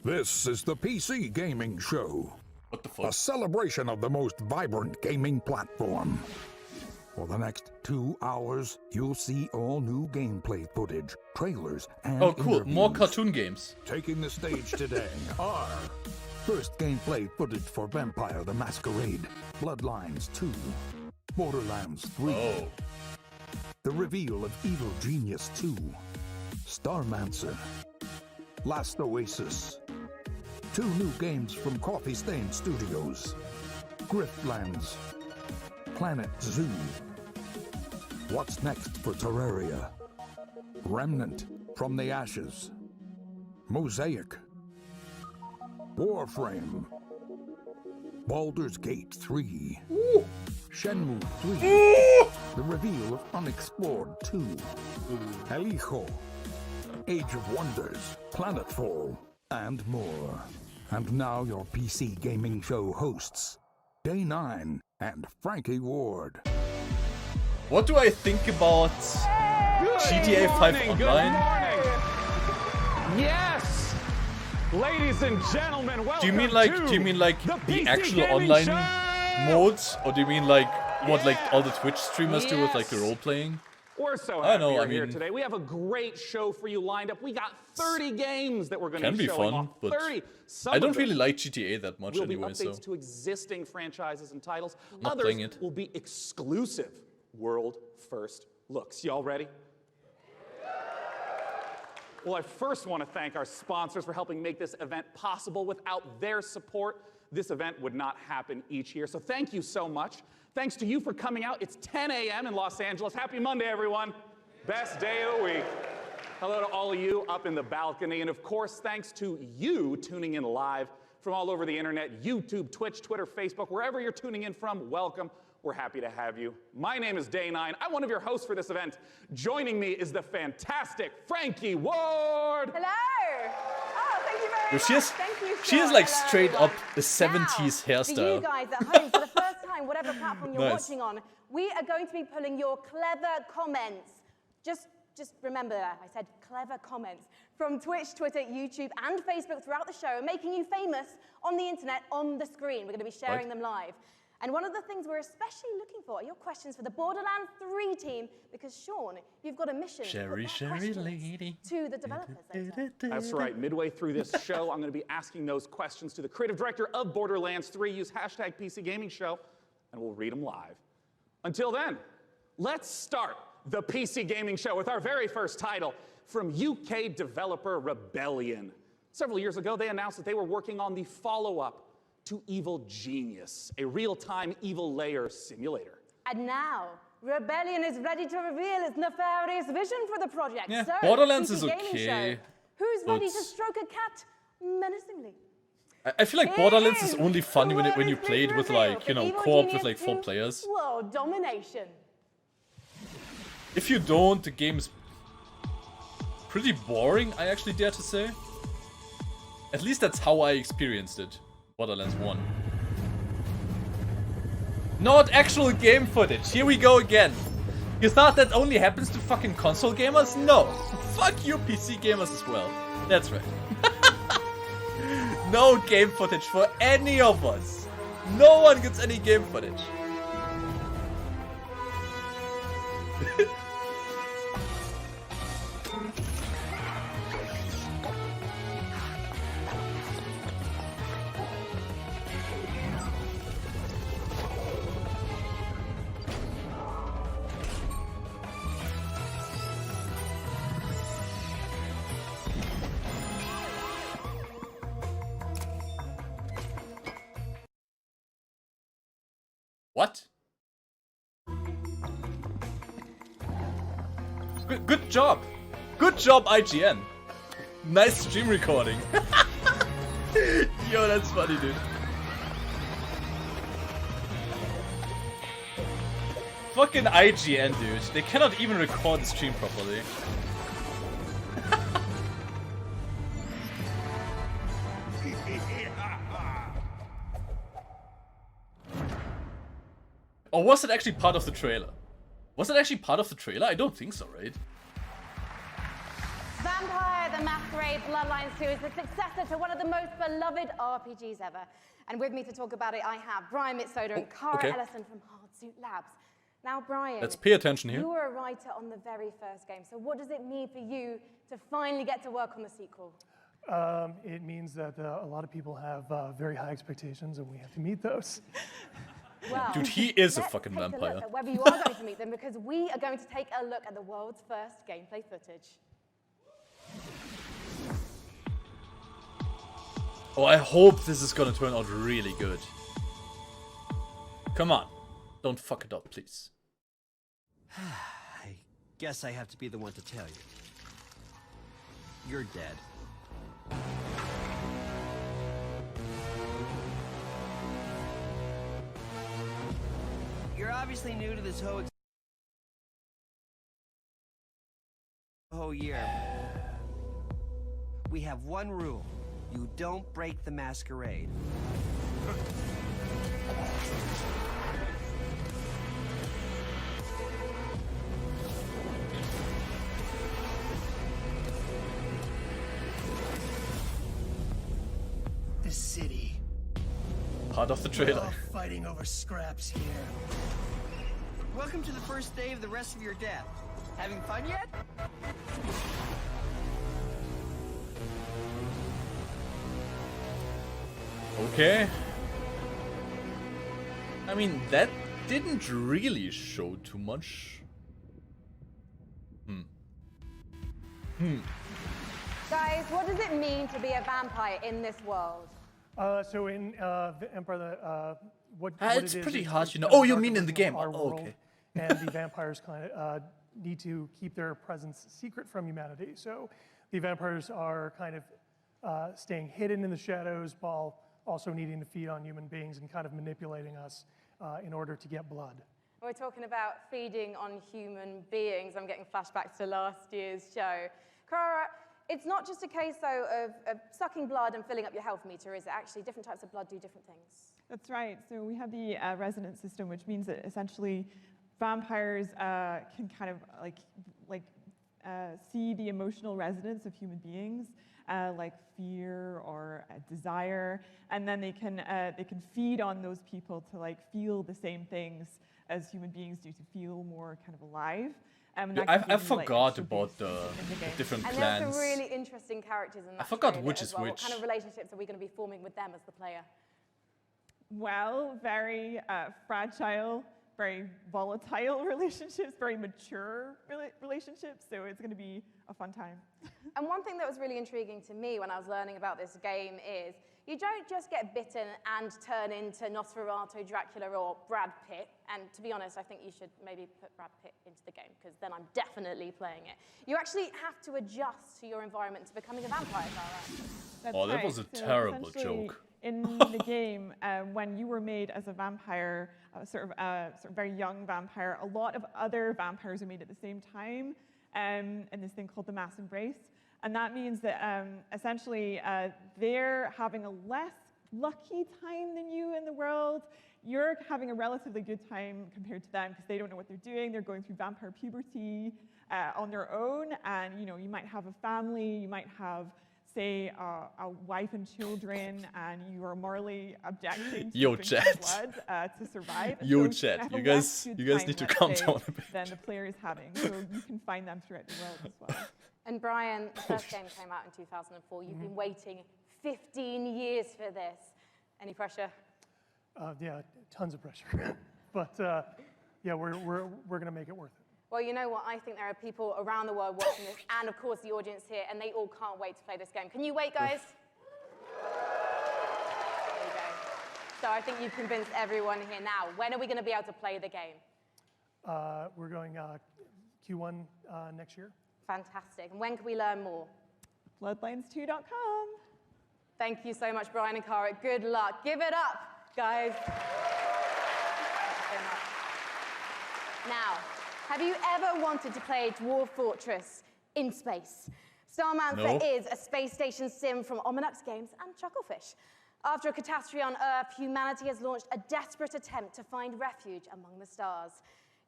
This is the PC Gaming Show. What the A fuck? celebration of the most vibrant gaming platform. For the next 2 hours, you'll see all new gameplay footage, trailers, and Oh, cool. More interviews. cartoon games. Taking the stage today are first gameplay footage for Vampire the Masquerade, Bloodlines 2, Borderlands 3, Oh. the reveal of Evil Genius 2, Starmancer, Last Oasis, 2 new games from Coffee Stain Studios, Griftlands, Planet Zoo, What's Next for Terraria, Remnant from the Ashes, Mosaic, Warframe, Baldur's Gate 3, Shenmue 3, the reveal of Unexplored 2, El Hijo, Age of Wonders, Planetfall, and more. And now your PC Gaming Show hosts, Day 9 and Frankie Ward. What do I think about GTA 5 Online? Yes! Ladies and gentlemen, welcome Do you mean like the the PC actual Gaming online Show! modes, or do you mean like what like all the Twitch streamers do with like the Yes. role playing? We're so I happy know, you're I here mean- today. We have a great show for you lined up. We got 30 games that we're going to Can be be showing fun, off. but 30. Some I of don't them really like GTA that much will be anyway, so updates to existing franchises and titles. Not Others playing it. will be exclusive world first looks. Y'all ready? Well, I first want to thank our sponsors for helping make this event possible. Without their support, this event would not happen each year. So thank you so much. Thanks to you for coming out. It's 10 a.m. in Los Angeles. Happy Monday, everyone. Best day of the week. Hello to all of you up in the balcony. And of course, thanks to you tuning in live from all over the internet, YouTube, Twitch, Twitter, Facebook, wherever you're tuning in from, welcome. We're happy to have you. My name is Day 9. I'm one of your hosts for this event. Joining me is the fantastic Frankie Ward. Hello! Oh, thank you very much. She has, Thank you, she has Sean. like Hello, straight everyone. up a 70s Now, hairstyle. for you guys at home, for the first time, whatever platform you're Nice. watching on, we are going to be pulling your clever comments. Just remember that. I said clever comments from Twitch, Twitter, YouTube, and Facebook throughout the show, making you famous on the internet, on the screen. We're going to be sharing them live. And one of the things we're especially looking for are your questions for the Borderlands 3 team, because Sean, you've got a mission to Sherry, put that Sherry questions lady. to the developers later. That's right. Midway through this show, I'm going to be asking those questions to the creative director of Borderlands 3. Use hashtag PC Gaming Show, and we'll read them live. Until then, let's start the PC Gaming Show with our very first title from UK developer Rebellion. Several years ago, they announced that they were working on the follow-up to Evil Genius, a real-time evil layer simulator. And now, Rebellion is ready to reveal its nefarious vision for the project. Yeah, So, Borderlands PC is Gaming okay, Show, who's ready to but- stroke a cat menacingly? I feel like Borderlands is only fun when you play it with like, you know, co-op with like 4 players. World domination. If you don't, the game's pretty boring, I actually dare to say. At least that's how I experienced it. Borderlands 1. Not actual game footage. Here we go again. You thought that only happens to fucking console gamers? No. Fuck you PC gamers as well. That's right. No game footage for any of us. No one gets any game footage. What? Good job. Good job, IGN. Nice stream recording. Yo, that's funny, dude. Fucking IGN, dude. They cannot even record the stream properly. Or was it actually part of the trailer? Was it actually part of the trailer? I don't think so, right? Vampire the Masquerade Bloodlines 2 is the successor to one of the most beloved RPGs ever. And with me to talk about it, I have Brian Mitsoda and Cara okay. Ellison from Hardsuit Labs. Now, Brian, Let's pay attention here. you were a writer on the very first game, so what does it mean for you to finally get to work on the sequel? It means that a lot of people have very high expectations, and we have to meet those. Well, Dude, he is a let's fucking take vampire. A look at whether you are going to meet them, because we are going to take a look at the world's first gameplay footage. Oh, I hope this is gonna turn out really good. Come on. Don't fuck it up, please. I guess I have to be the one to tell you. You're dead. You're obviously new to this whole year. We have one rule. You don't break the masquerade. The city. Part of the We're trailer. all fighting over scraps here. Welcome to the first day of the rest of your death. Having fun yet? Okay. I mean, that didn't really show too much. Guys, what does it mean to be a vampire in this world? So in the Empire, what it It's is pretty is hard, it's you know. kind of Oh, you dark mean in the version game. of our Oh, world, okay. And the vampires kind of need to keep their presence secret from humanity. So the vampires are kind of staying hidden in the shadows while also needing to feed on human beings and kind of manipulating us in order to get blood. We're talking about feeding on human beings. I'm getting flashbacks to last year's show. Cara, it's not just a case, though, of sucking blood and filling up your health meter, is it? Actually, different types of blood do different things. That's right. So we have the resonance system, which means that essentially vampires can kind of see the emotional resonance of human beings, like fear or desire, and then they can feed on those people to like feel the same things as human beings do, to feel more kind of alive. And Yeah, that can I give you, like, forgot extra about boosts the in the game. different And clans. there's some really interesting characters in that forgot trailer which as is well. which. What kind of relationships are we going to be forming with them as the player? Well, very fragile, very volatile relationships, very mature relationships, so it's going to be a fun time. And one thing that was really intriguing to me when I was learning about this game is you don't just get bitten and turn into Nosferatu, Dracula, or Brad Pitt. And to be honest, I think you should maybe put Brad Pitt into the game, because then I'm definitely playing it. You actually have to adjust to your environment to becoming a vampire, is that right? That's Oh, that right. was a So terrible essentially, joke. In the game, when you were made as a vampire, sort of very young vampire, a lot of other vampires are made at the same time in this thing called the Mass Embrace. And that means that essentially they're having a less lucky time than you in the world. You're having a relatively good time compared to them because they don't know what they're doing. They're going through vampire puberty on their own, and you might have a family, you might have, say, a wife and children, and you are morally objecting to Yo, drinking chat. blood to survive. And Yo, so chat, have you a guys- less good you guys time, need to let's calm say, down a bit. than the player is having. So you can find them throughout the world as well. And Brian, the first game came out in 2004. You've been waiting 15 years for this. Any pressure? Yeah, tons of pressure. But yeah, we're going to make it worth it. Well, you know what? I think there are people around the world watching this, and of course the audience here, and they all can't wait to play this game. Can you wait, guys? There you go. So I think you've convinced everyone here now. When are we going to be able to play the game? We're going Q1 next year. Fantastic. And when can we learn more? Bloodlines2.com. Thank you so much, Brian and Cara. Good luck. Give it up, guys. Thank you so much. Now, have you ever wanted to play Dwarf Fortress in space? Starmancer No. is a space station sim from Ominux Games and Chucklefish. After a catastrophe on Earth, humanity has launched a desperate attempt to find refuge among the stars.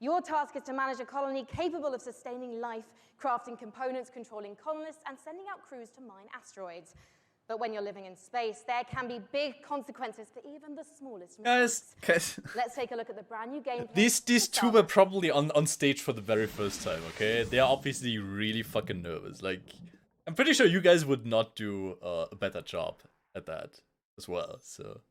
Your task is to manage a colony capable of sustaining life, crafting components, controlling colonists, and sending out crews to mine asteroids. But when you're living in space, there can be big consequences for even the smallest mistakes. Guys, Let's take a look at the brand new gameplay. these two were probably on stage for the very first time, okay? They are obviously really fucking nervous. Like, I'm pretty sure you guys would not do a better job at that as well, so...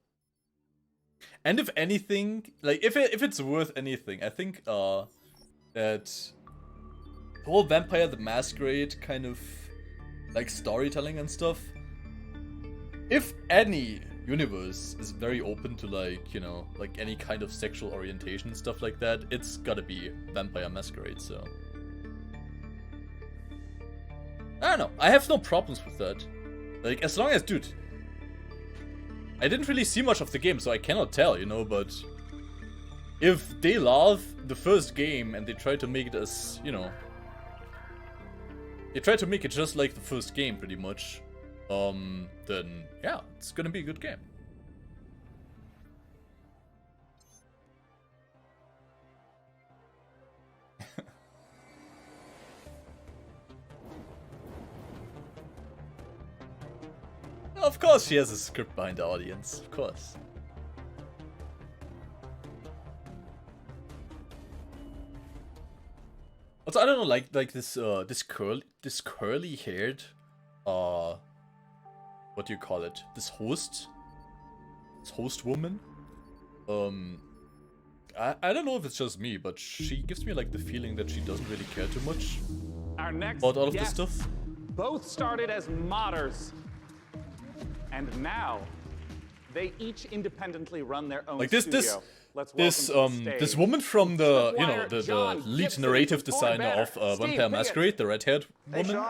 And if anything, like, if it's worth anything, I think, that the whole Vampire the Masquerade kind of, like, storytelling and stuff, if any universe is very open to, like, you know, like, any kind of sexual orientation and stuff like that, it's gotta be Vampire Masquerade, so... I don't know, I have no problems with that. Like, as long as, dude... I didn't really see much of the game, so I cannot tell, you know, but... If they love the first game and they try to make it as, you know... They try to make it just like the first game, pretty much. Then, yeah, it's gonna be a good game. Of course she has a script behind the audience, of course. Also, I don't know, like this this curly haired what do you call it? This host woman. I don't know if it's just me, but she gives me like the feeling that she doesn't really care too much Our next about all of this guests stuff. both started as modders, and now they each independently run their own Like this studio. Let's welcome to the this stage woman from the Tripwire, John the lead Gibson, narrative Torn designer Banner, of Steve Vampire Pickett. Masquerade, the red-haired woman.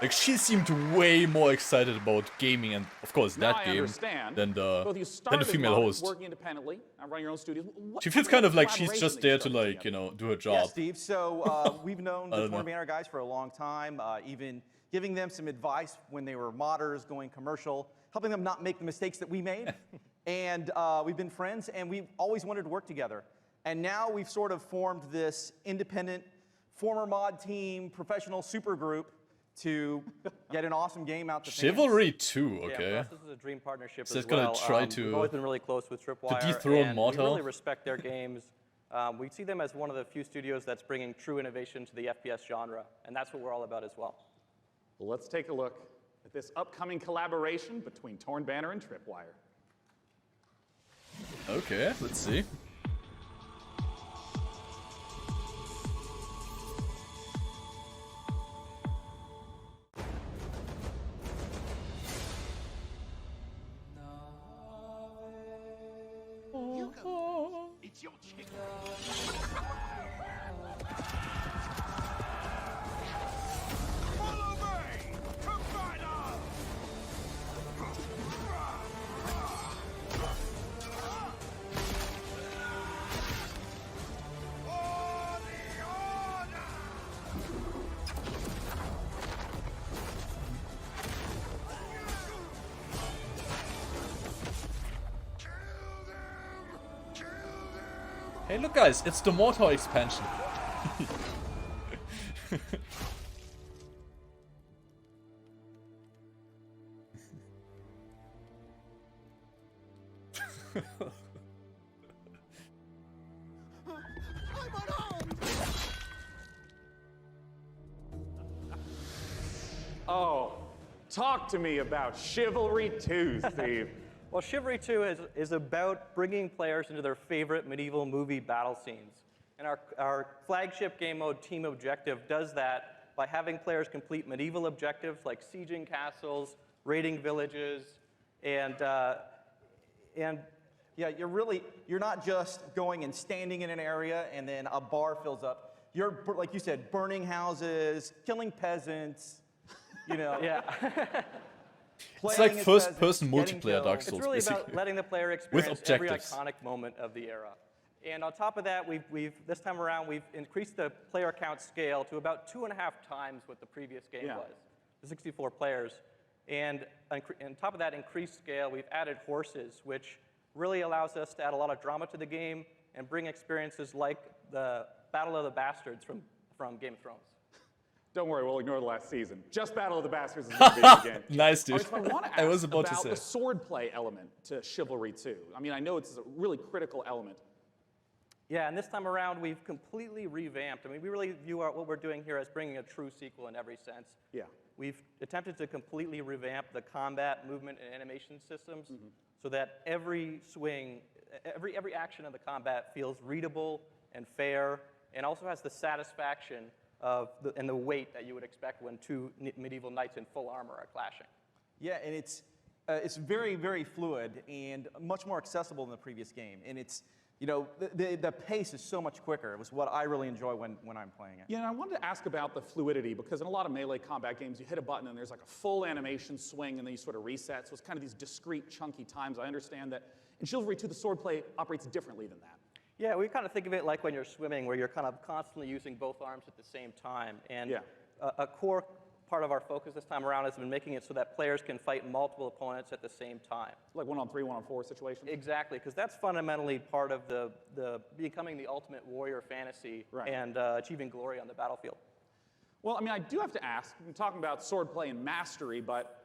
Like she seemed way more excited about gaming and of course Now that I game understand. than Both of you the started female as modders, host. working independently, and running your own studios. What She feels kind kind of like she's collaboration just that you there to started like, you together? know, do her Yeah, job. Steve. So we've known I the don't know. Torn Banner guys for a long time, even giving them some advice when they were modders, going commercial, helping them not make the mistakes that we made. And we've been friends, and we've always wanted to work together. And now we've sort of formed this independent, former mod team, professional super group to get an awesome game out to fans. Chivalry 2, Yeah, okay. for us, this is a dream partnership So as it's gonna well. try We've to- always been really close with Tripwire, dethrone and Mortal. we really respect their games. We see them as one of the few studios that's bringing true innovation to the FPS genre, and that's what we're all about as well. Well, let's take a look at this upcoming collaboration between Torn Banner and Tripwire. Okay, let's see. It's your chicken. Follow me! Provider! For the order! Hey, look, guys, it's the Mortar expansion. I'm unarmed! Oh, talk to me about Chivalry 2, Steve. Well, Chivalry 2 is about bringing players into their favorite medieval movie battle scenes. And our flagship game mode, Team Objective, does that by having players complete medieval objectives like sieging castles, raiding villages, and Yeah, you're not just going and standing in an area and then a bar fills up. You're, like you said, burning houses, killing peasants, you know. yeah. It's playing like as first-person peasants, getting multiplayer Dark killed. Souls, It's really basically. about letting the player experience every objectives. iconic moment of the era. And on top of that, this time around, we've increased the player count scale to about 2.5 times what the previous game Yeah. was, the 64 players. And on top of that increased scale, we've added horses, which really allows us to add a lot of drama to the game and bring experiences like the Battle of the Bastards from Game of Thrones. Don't worry, we'll ignore the last season. Just Battle of the Bastards is the video game. Nice, dude. All right, so I want to ask I was about to about say. the swordplay element to Chivalry 2. I mean, I know it's a really critical element. Yeah, and this time around, we've completely revamped. I mean, we really view what we're doing here as bringing a true sequel in every sense. Yeah. We've attempted to completely revamp the combat, movement, and animation systems so that every swing, every action of the combat feels readable and fair, and also has the satisfaction and the weight that you would expect when two medieval knights in full armor are clashing. Yeah, and it's very, very fluid and much more accessible than the previous game. And it's, you know, the pace is so much quicker. It was what I really enjoy when I'm playing it. Yeah, and I wanted to ask about the fluidity, because in a lot of melee combat games, you hit a button and there's like a full animation swing and then you sort of reset. So it's kind of these discrete, chunky times. I understand that in Chivalry 2, the swordplay operates differently than that. Yeah, we kind of think of it like when you're swimming, where you're kind of constantly using both arms at the same time. And Yeah. a core part of our focus this time around has been making it so that players can fight multiple opponents at the same time. Like 1-on-3, 1-on-4 situations? Exactly, because that's fundamentally part of the becoming the ultimate warrior fantasy and achieving glory on the battlefield. Well, I mean, I do have to ask, I'm talking about swordplay and mastery, but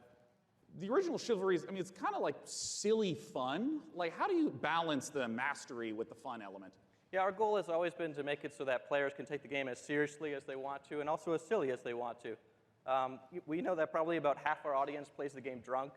the original Chivalries, I mean, it's kind of like silly fun. Like, how do you balance the mastery with the fun element? Yeah, our goal has always been to make it so that players can take the game as seriously as they want to and also as silly as they want to. We know that probably about half our audience plays the game drunk,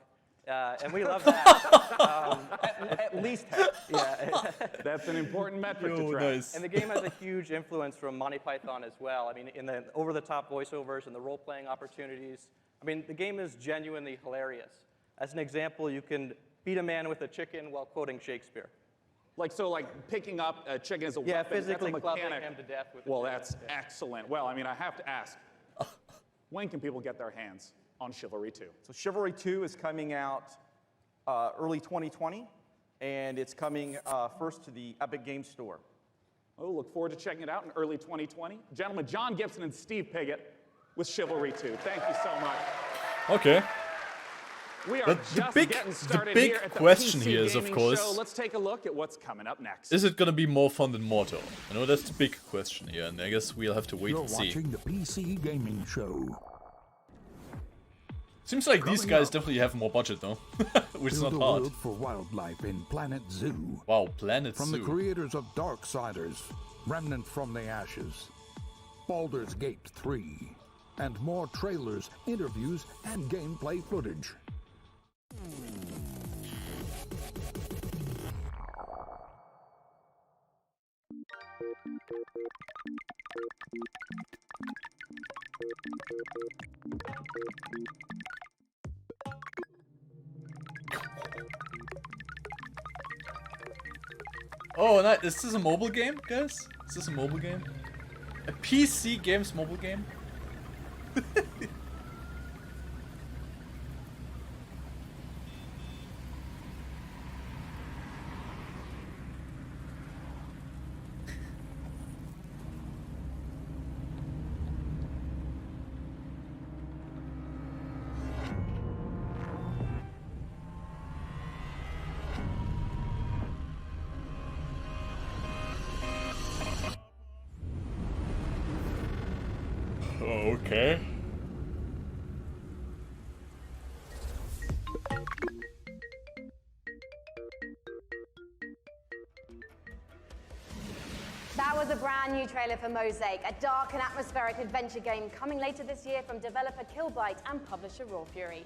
and we love that. At least half. Yeah. That's an important metric to track. Nice. And the game has a huge influence from Monty Python as well. I mean, in the over-the-top voiceovers and the role-playing opportunities. I mean, the game is genuinely hilarious. As an example, you can beat a man with a chicken while quoting Shakespeare. Like, so like picking up a chicken as a Yeah, weapon, physically that's a clubbing mechanic. him to death with a Well, chicken. that's excellent. Well, I mean, I have to ask, when can people get their hands on Chivalry 2? So Chivalry 2 is coming out early 2020, and it's coming first to the Epic Games Store. Oh, look forward to checking it out in early 2020. Gentlemen, John Gibson and Steve Piggott with Chivalry 2. Thank you so much. Okay. We are But just getting started the big here at the question PC here is, of Gaming course, Show. Let's take a look at what's coming up next. is it gonna be more fun than Mortal? I know that's the big question here, and I guess we'll have to wait You're and see. watching the PC Gaming Show. Seems like these Coming guys up. definitely have more budget though, which is Build not a hard. world for wildlife in Planet Zoo. Wow, Planet From the Zoo. creators of Darksiders, Remnant from the Ashes, Baldur's Gate 3, and more trailers, interviews, and gameplay footage. Oh, nice. Is this a mobile game, guys? Is this a mobile game? A PC games mobile game? Okay. That was a brand new trailer for Mosaic, a dark and atmospheric adventure game coming later this year from developer Killbyte and publisher Raw Fury.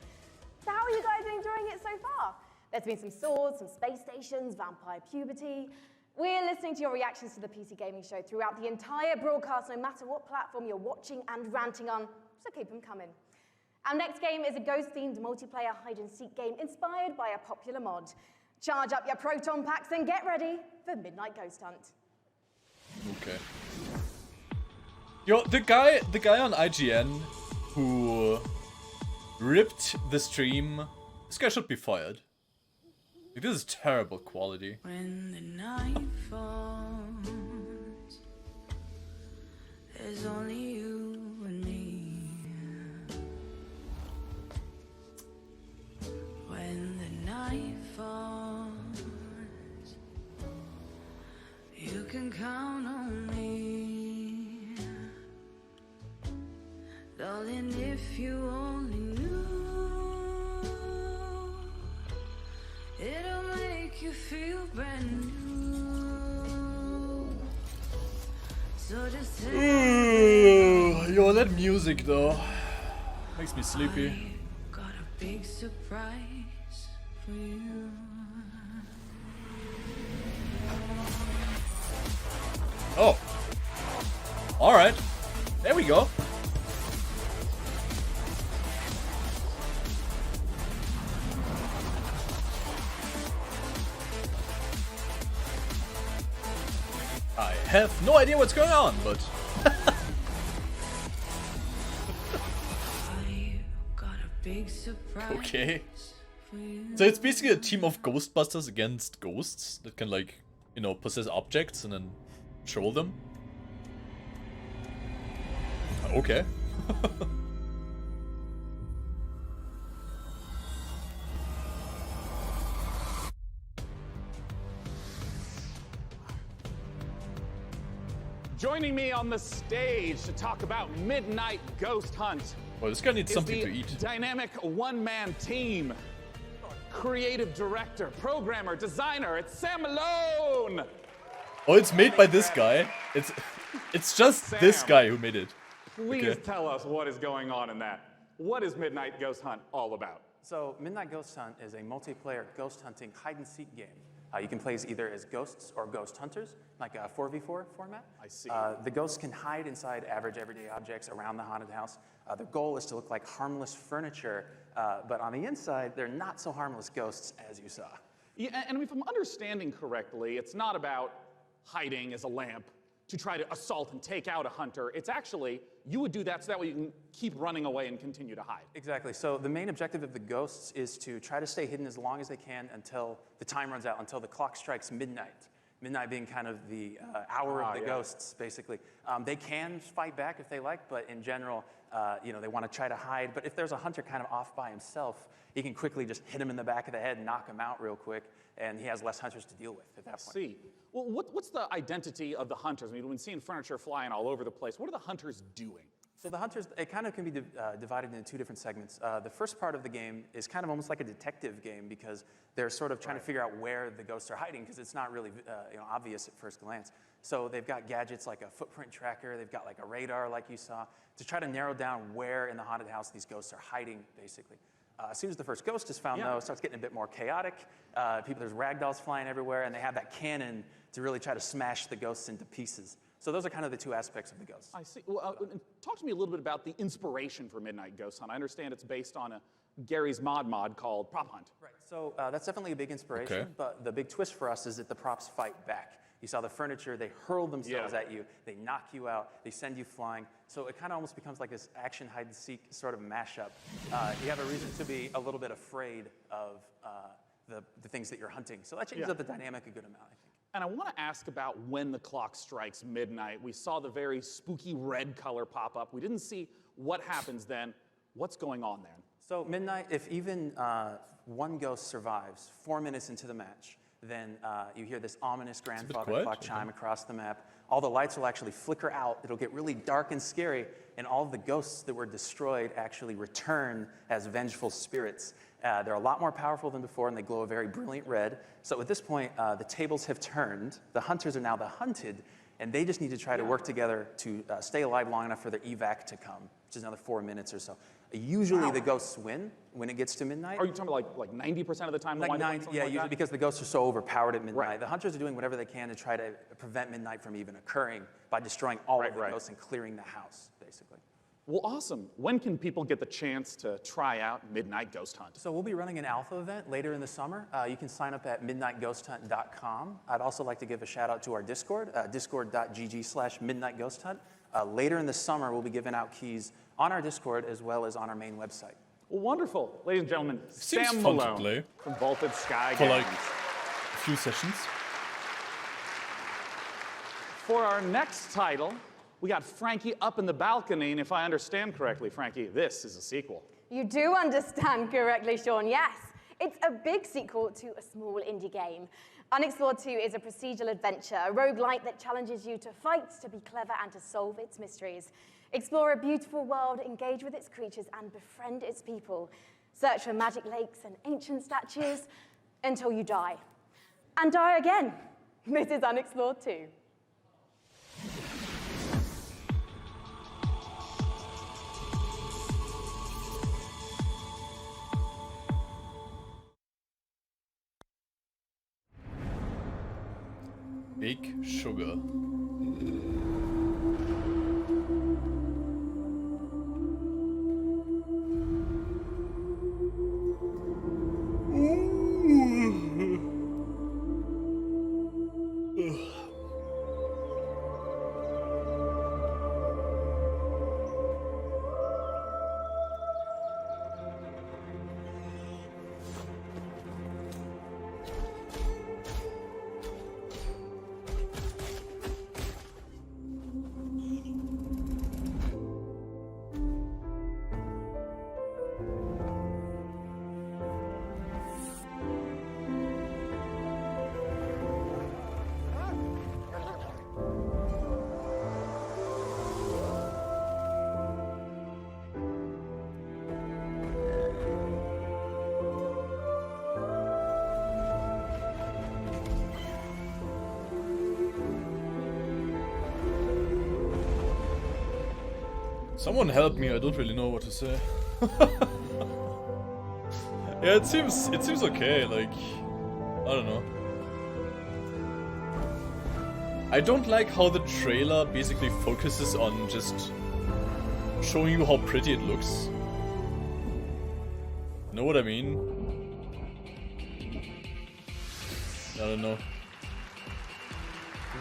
So how are you guys enjoying it so far? There's been some swords, some space stations, vampire puberty. We're listening to your reactions to the PC Gaming Show throughout the entire broadcast, no matter what platform you're watching and ranting on, so keep them coming. Our next game is a ghost-themed multiplayer hide-and-seek game inspired by a popular mod. Charge up your proton packs and get ready for Midnight Ghost Hunt. Okay. Yo, the guy on IGN who ripped the stream, this guy should be fired. Like, this is terrible quality. When the night falls, there's only you and me. When the night falls, you So just Ooh, yo, that music though makes me sleepy. got a big surprise for you. Oh. Alright. There we go. I have no idea what's going on, but Got a big surprise okay. for you. So it's basically a team of Ghostbusters against ghosts that can, like, you know, possess objects and then troll them. Okay. Joining me on the stage to talk about Midnight Ghost Hunt Well, this guy needs is something the to eat. dynamic one-man team. Creative director, programmer, designer, it's Sam Malone! Oh, it's made by this guy. It's just this Sam. guy who made it. Please Okay. tell us what is going on in that. What is Midnight Ghost Hunt all about? So Midnight Ghost Hunt is a multiplayer ghost hunting hide-and-seek game. You can play either as ghosts or ghost hunters, like a 4v4 format. I see. The ghosts can hide inside average everyday objects around the haunted house. The goal is to look like harmless furniture, but on the inside, they're not so harmless ghosts as you saw. Yeah, and if I'm understanding correctly, it's not about hiding as a lamp to try to assault and take out a hunter. It's actually, you would do that so that way you can keep running away and continue to hide. Exactly. So the main objective of the ghosts is to try to stay hidden as long as they can until the time runs out, until the clock strikes midnight. Midnight being kind of the hour of the ghosts, basically. They can fight back if they like, but in general, you know, they want to try to hide. But if there's a hunter kind of off by himself, he can quickly just hit him in the back of the head and knock him out real quick, and he has less hunters to deal with at that point. See. Well, what's the identity of the hunters? I mean, we've been seeing furniture flying all over the place. What are the hunters doing? So the hunters, it kind of can be divided into two different segments. The first part of the game is kind of almost like a detective game because they're sort of trying to figure out where the ghosts are hiding because it's not really obvious at first glance. So they've got gadgets like a footprint tracker, they've got like a radar like you saw, to try to narrow down where in the haunted house these ghosts are hiding, basically. As soon as the first ghost is found, though, it starts getting a bit more chaotic. There's ragdolls flying everywhere, and they have that cannon to really try to smash the ghosts into pieces. So those are kind of the two aspects of the ghosts. I see. Well, talk to me a little bit about the inspiration for Midnight Ghost Hunt. I understand it's based on a Gary's mod called Prop Hunt. Right. So that's definitely a big inspiration, but the big twist for us is that the props fight back. You saw the furniture, they hurl themselves at you, they knock you out, they send you flying. So it kind of almost becomes like this action hide-and-seek sort of mashup. You have a reason to be a little bit afraid of the things that you're hunting. So that changes up the dynamic a good amount, I think. And I want to ask about when the clock strikes midnight. We saw the very spooky red color pop up. We didn't see what happens then. What's going on then? So midnight, if even one ghost survives 4 minutes into the match, then you hear this ominous grandfather clock chime across the map. All the lights will actually flicker out. It'll get really dark and scary, and all of the ghosts that were destroyed actually return as vengeful spirits. They're a lot more powerful than before, and they glow a very brilliant red. So at this point, the tables have turned. The hunters are now the hunted, and they just need to try to work together to stay alive long enough for their evac to come, which is another 4 minutes or so. Usually the ghosts win when it gets to midnight. Are you talking about like 90% of the time? Like 90, yeah, usually because the ghosts are so overpowered at midnight. Right. The hunters are doing whatever they can to try to prevent midnight from even occurring by destroying all of the ghosts and clearing the house, basically. Well, awesome. When can people get the chance to try out Midnight Ghost Hunt? So we'll be running an alpha event later in the summer. You can sign up at midnightghosthunt.com. I'd also like to give a shout out to our Discord, discord.gg/midnightghosthunt. Later in the summer, we'll be giving out keys on our Discord as well as on our main website. Well, wonderful. Ladies and gentlemen, Seems Sam fun Malone to play from Vaulted Sky for Games. like a few sessions. For our next title, we got Frankie up in the balcony, and if I understand correctly, Frankie, this is a sequel. You do understand correctly, Sean, yes. It's a big sequel to a small indie game. Unexplored 2 is a procedural adventure, a roguelite that challenges you to fight, to be clever, and to solve its mysteries. Explore a beautiful world, engage with its creatures, and befriend its people. Search for magic lakes and ancient statues until you die. And die again. This is Unexplored 2. Big Sugar. Someone help me, I don't really know what to say. Yeah, it seems okay, like, I don't know. I don't like how the trailer basically focuses on just showing you how pretty it looks. Know what I mean? I don't know.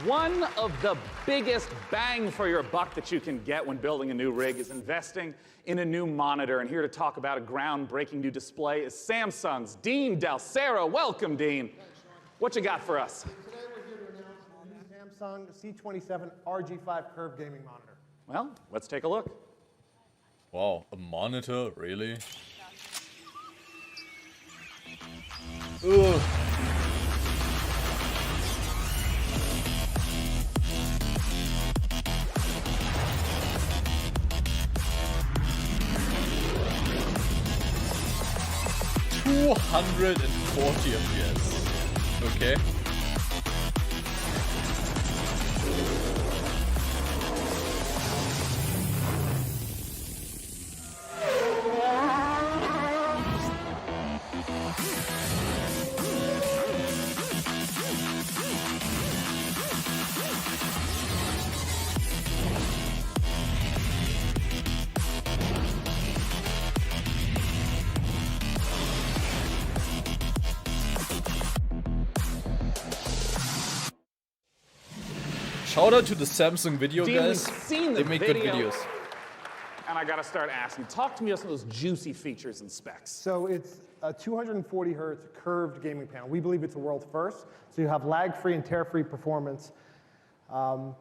One of the biggest bang for your buck that you can get when building a new rig is investing in a new monitor. And here to talk about a groundbreaking new display is Samsung's Dean Dalcero. Welcome, Dean. What you got for us? Today we're here to announce the Samsung C27 RG5 Curved Gaming Monitor. Well, let's take a look. Wow, a monitor? Really? Ugh. $240 FPS. Okay. Shout out to the Samsung video Dean, guys. we've seen the they make good video. videos. And I gotta start asking, talk to me about some of those juicy features and specs. So it's a 240 hertz curved gaming panel. We believe it's a world first. So you have lag-free and tear-free performance. And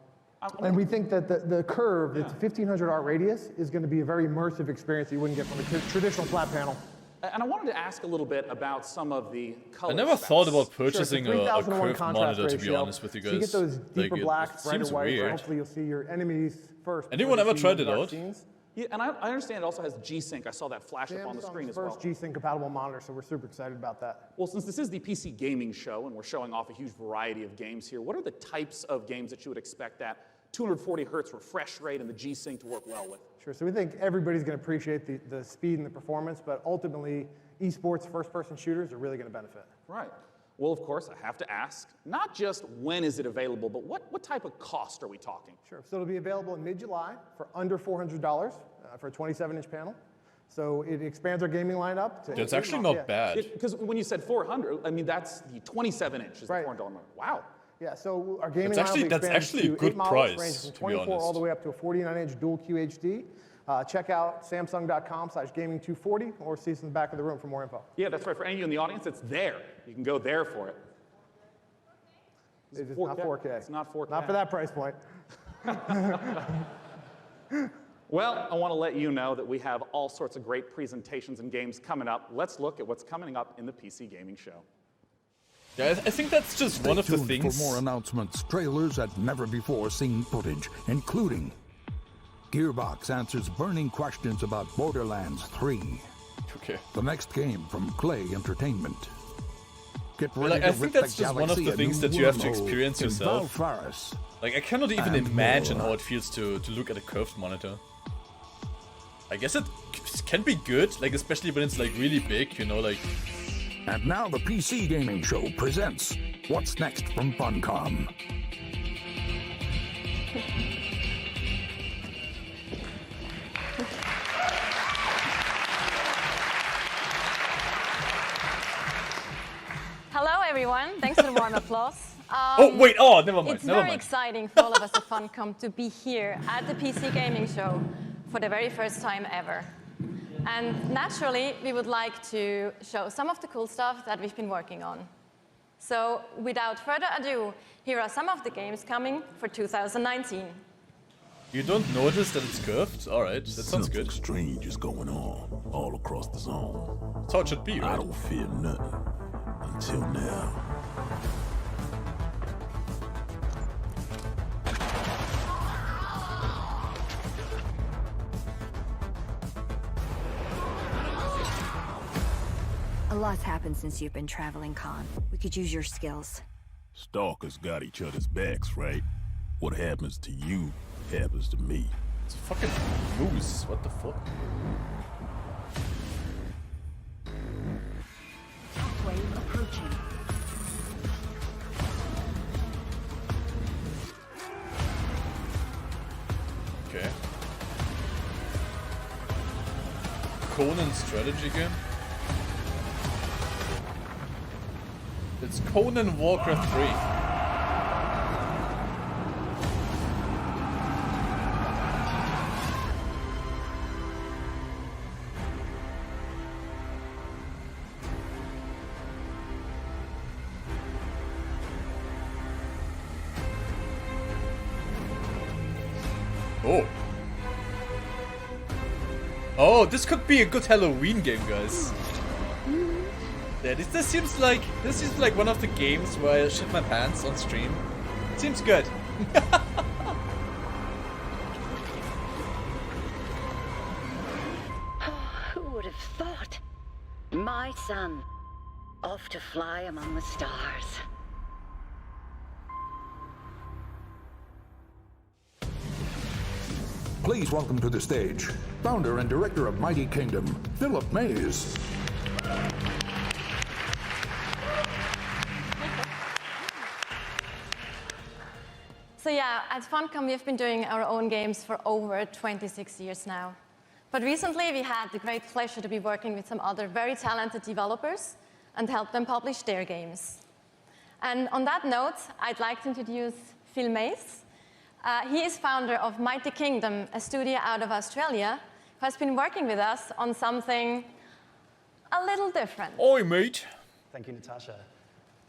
we think that the curve, it's 1500 art radius, is going to be a very immersive experience that you wouldn't get from a traditional flat panel. And I wanted to ask a little bit about some of the color I never specs. thought about purchasing Sure, it's a 3001 curved contrast monitor, to be ratio. honest with you guys. So you get those deeper Like, blacks, brighter seems whites, weird. hopefully you'll see your enemies first. Anyone before ever you see tried the it dark out? scenes. Yeah, and I understand it also has G-Sync. I saw that flash up on the screen as well. First G-Sync compatible monitor, so we're super excited about that. Well, since this is the PC gaming show and we're showing off a huge variety of games here, what are the types of games that you would expect that 240 hertz refresh rate and the G-Sync to work well with? Sure, so we think everybody's going to appreciate the speed and the performance, but ultimately, esports first-person shooters are really going to benefit. Right. Well, of course, I have to ask, not just when is it available, but what type of cost are we talking? Sure, so it'll be available in mid-July for under $400 for a 27-inch panel. So it expands our gaming lineup. To That's actually not bad. Because when you said 400, I mean, that's the 27-inch is Right. the $400. Wow. Yeah, so our gaming That's lineup actually expands a to good 8 models, price, ranging from to be 24 all the honest. way up to a 49-inch dual QHD. Check out samsung.com/gaming240 or see us in the back of the room for more info. Yeah, that's right. For any of you in the audience, it's there. You can go there for it. It's not 4K. It's not 4K. Not for that price point. Well, I want to let you know that we have all sorts of great presentations and games coming up. Let's look at what's coming up in the PC Gaming Show. Yeah, I think that's just one of the Stay tuned things. for more announcements, trailers, and never-before-seen footage, including Gearbox answers burning questions about Borderlands 3. Okay. The next game from Clay Entertainment. Get Well, ready like, I to think rip that's the just one of galaxy the a things new that you have to wormhole experience in yourself. Valfaris. Like, I cannot even And imagine more. how it feels to look at a curved monitor. I guess it can be good, like especially when it's like really big, you know, like. And now the PC Gaming Show presents What's Next from Funcom. Hello, everyone. Thanks for the warm applause. Oh, wait. Oh, never mind. It's Never very mind. exciting for all of us at Funcom to be here at the PC Gaming Show for the very first time ever. And naturally, we would like to show some of the cool stuff that we've been working on. So without further ado, here are some of the games coming for 2019. You don't notice that it's curved? Alright, that sounds good. Something strange is going on all across the zone. That's how it should be, right? I don't fear nothing until now. A lot's happened since you've been traveling, Khan. We could use your skills. Stalkers got each other's backs, right? What happens to you happens to me. It's a fucking moose. What the fuck? Shockwave approaching. Okay. Conan strategy game? It's Conan Warcraft 3. Oh. Oh, this could be a good Halloween game, guys. Yeah, this seems like one of the games where I shit my pants on stream. Seems good. Who would have thought? My son, off to fly among the stars. Please welcome to the stage, founder and director of Mighty Kingdom, Philip Mays. So yeah, at Funcom we've been doing our own games for over 26 years now. But recently we had the great pleasure to be working with some other very talented developers and help them publish their games. And on that note, I'd like to introduce Phil Mays. He is founder of Mighty Kingdom, a studio out of Australia, who has been working with us on something a little different. Oi, mate. Thank you, Natasha.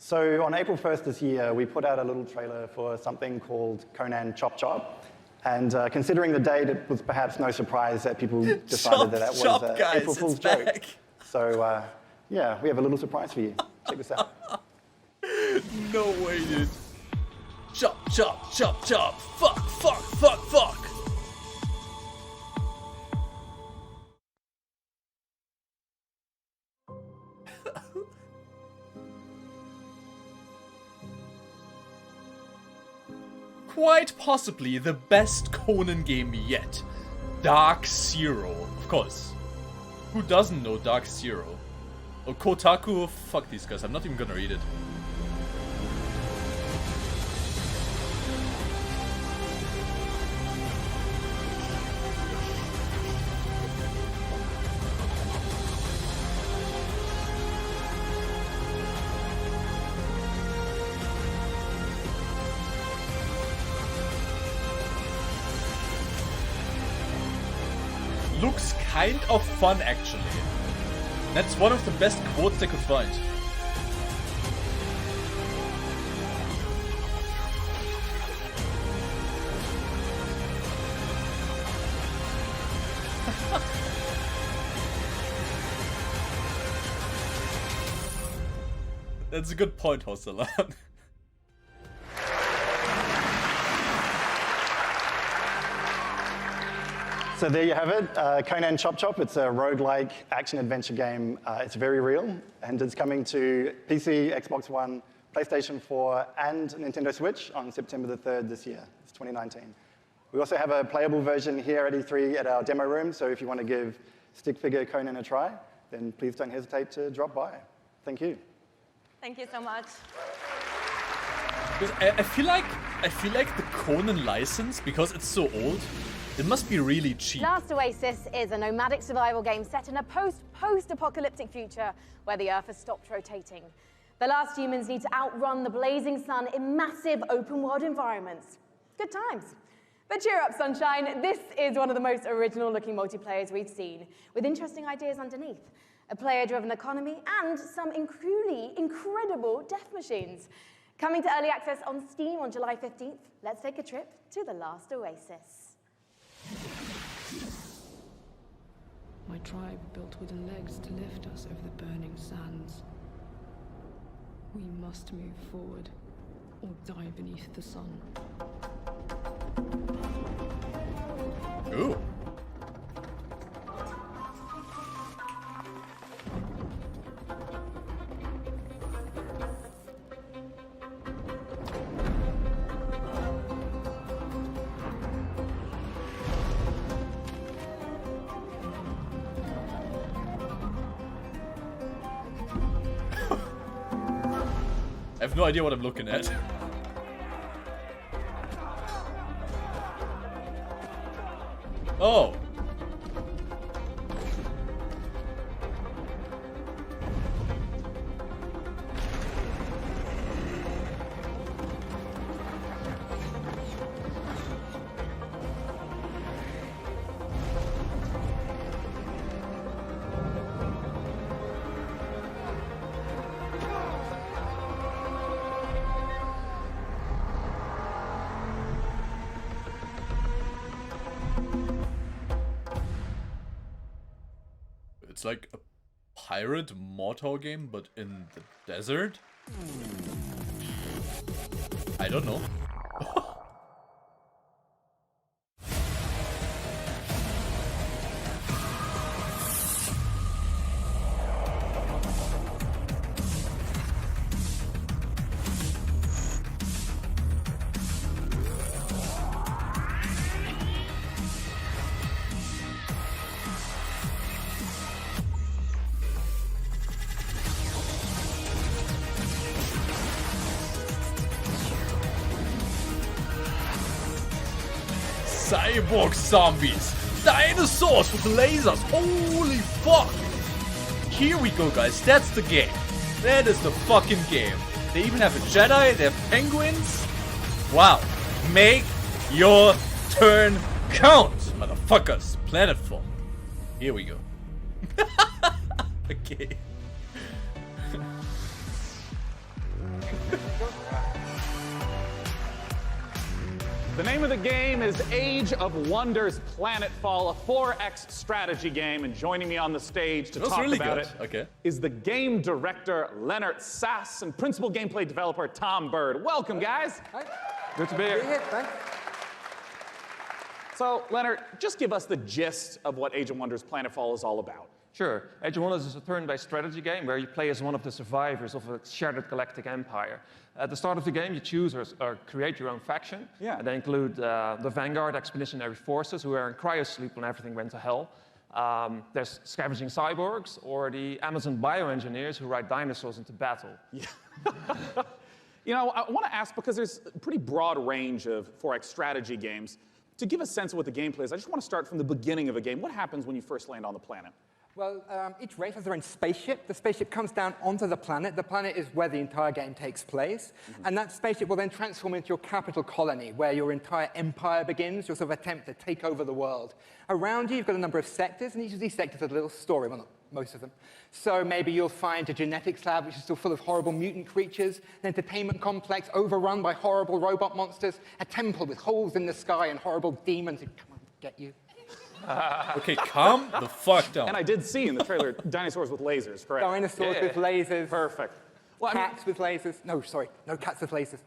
So on April 1st this year, we put out a little trailer for something called Conan Chop Chop. And considering the date, it was perhaps no surprise that people decided that was an April Fool's joke. So yeah, we have a little surprise for you. Check this out. No way, dude. Chop, chop, chop, chop. Fuck, fuck, fuck, fuck. Quite possibly the best Conan game yet. Dark Zero, of course. Who doesn't know Dark Zero? Or Kotaku? Fuck these guys, I'm not even gonna read it. Looks kind of fun, actually. That's one of the best quotes they could find. That's a good point, Hosalan. So there you have it, Conan Chop Chop. It's a roguelike action-adventure game. It's very real, and it's coming to PC, Xbox One, PlayStation 4, and Nintendo Switch on September the 3rd this year. It's 2019. We also have a playable version here at E3 at our demo room, so if you want to give Stick Figure Conan a try, then please don't hesitate to drop by. Thank you. Thank you so much. I feel like I feel like the Conan license, because it's so old, it must be really cheap. Last Oasis is a nomadic survival game set in a post-apocalyptic future where the Earth has stopped rotating. The last humans need to outrun the blazing sun in massive open-world environments. Good times. But cheer up, Sunshine. This is one of the most original-looking multiplayers we've seen, with interesting ideas underneath. A player-driven economy and some truly incredible death machines. Coming to Early Access on Steam on July 15th, let's take a trip to The Last Oasis. My tribe built wooden legs to lift us over the burning sands. We must move forward, or die beneath the sun. Ooh. I have no idea what I'm looking at. Oh. It's like a pirate mortar game, but in the desert? I don't know. Cyborg zombies! Dinosaurs with lasers! Holy fuck! Here we go, guys. That's the game. That is the fucking game. They even have a Jedi. They have penguins. Wow. Make your turn count, motherfuckers. Planetfall. Here we go. Okay. The name of the game is Age of Wonders Planetfall, a 4X strategy game, and joining me on the stage to talk about it is the game director Leonard Sass and principal gameplay developer Tom Bird. Welcome, guys. Hi. Good to be here. Thanks. So, Leonard, just give us the gist of what Age of Wonders Planetfall is all about. Sure. Age of Wonders is a turn-based strategy game where you play as one of the survivors of a shattered galactic empire. At the start of the game, you choose or create your own faction. Yeah. And they include the Vanguard Expeditionary Forces, who are in cryosleep when everything went to hell. There's scavenging cyborgs, or the Amazon bioengineers who ride dinosaurs into battle. Yeah. You know, I want to ask, because there's a pretty broad range of 4X strategy games. To give a sense of what the gameplay is, I just want to start from the beginning of a game. What happens when you first land on the planet? Well, each race has their own spaceship. The spaceship comes down onto the planet. The planet is where the entire game takes place. And that spaceship will then transform into your capital colony, where your entire empire begins, your sort of attempt to take over the world. Around you, you've got a number of sectors, and each of these sectors has a little story. Well, not most of them. So maybe you'll find a genetics lab, which is still full of horrible mutant creatures, an entertainment complex overrun by horrible robot monsters, a temple with holes in the sky and horrible demons who come and get you. Okay, calm the fuck down. And I did see in the trailer dinosaurs with lasers, correct? Dinosaurs with lasers. Perfect. Well, cats with lasers. No, sorry, no cats with lasers.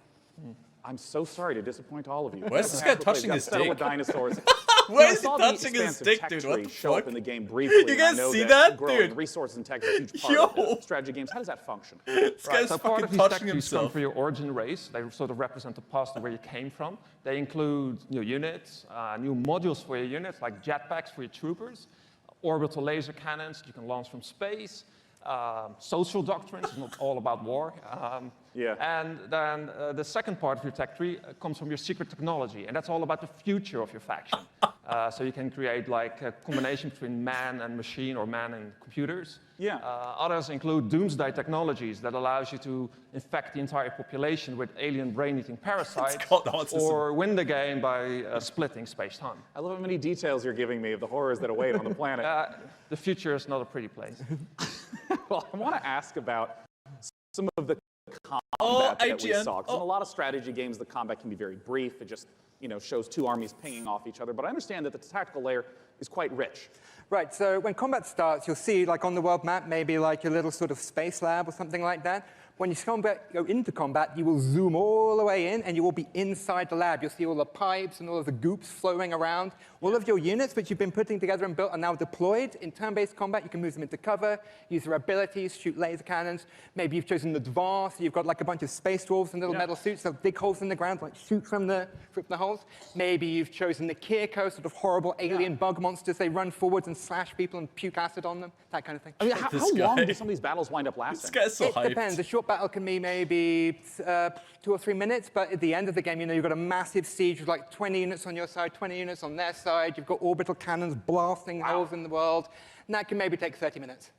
I'm so sorry to disappoint all of you. Where's this guy touching his dick? With dinosaurs. Where is he touching his dick, dude? What the show fuck? up in the game briefly. You guys see that, dude? Resources and tech is a huge part of strategy games. How does that function? This guy's So part fucking of these touching sectors come himself. for your origin race. They sort of represent the past of where you came from. They include new units, new modules for your units, like jetpacks for your troopers, orbital laser cannons you can launch from space, social doctrines, it's not all about war. Yeah. And then the second part of your tech tree comes from your secret technology, and that's all about the future of your faction. So you can create like a combination between man and machine or man and computers. Yeah. Others include doomsday technologies that allows you to infect the entire population with alien brain-eating parasites, or win the game by splitting space-time. I love how many details you're giving me of the horrors that await on the planet. The future is not a pretty place. Well, I want to ask about some of the combat that we saw. 'Cause in a lot of strategy games, the combat can be very brief. It just, shows two armies pinging off each other. But I understand that the tactical layer is quite rich. Right, so when combat starts, you'll see, like on the world map, maybe like a little sort of space lab or something like that. When you go into combat, you will zoom all the way in, and you will be inside the lab. You'll see all the pipes and all of the goops flowing around. All of your units, which you've been putting together and built, are now deployed. In turn-based combat, you can move them into cover, use their abilities, shoot laser cannons. Maybe you've chosen the Dvar, so you've got like a bunch of space dwarves in little metal suits that dig holes in the ground, like shoot from the holes. Maybe you've chosen the Kirko, sort of horrible alien bug monsters. They run forwards and slash people and puke acid on them, that kind of thing. I mean, how long do some of these battles wind up lasting? This guy's so hyped. It depends. A short battle can be maybe 2 or 3 minutes, but at the end of the game, you've got a massive siege with like 20 units on your side, 20 units on their side. You've got orbital cannons blasting holes in the world, and that can maybe take 30 minutes.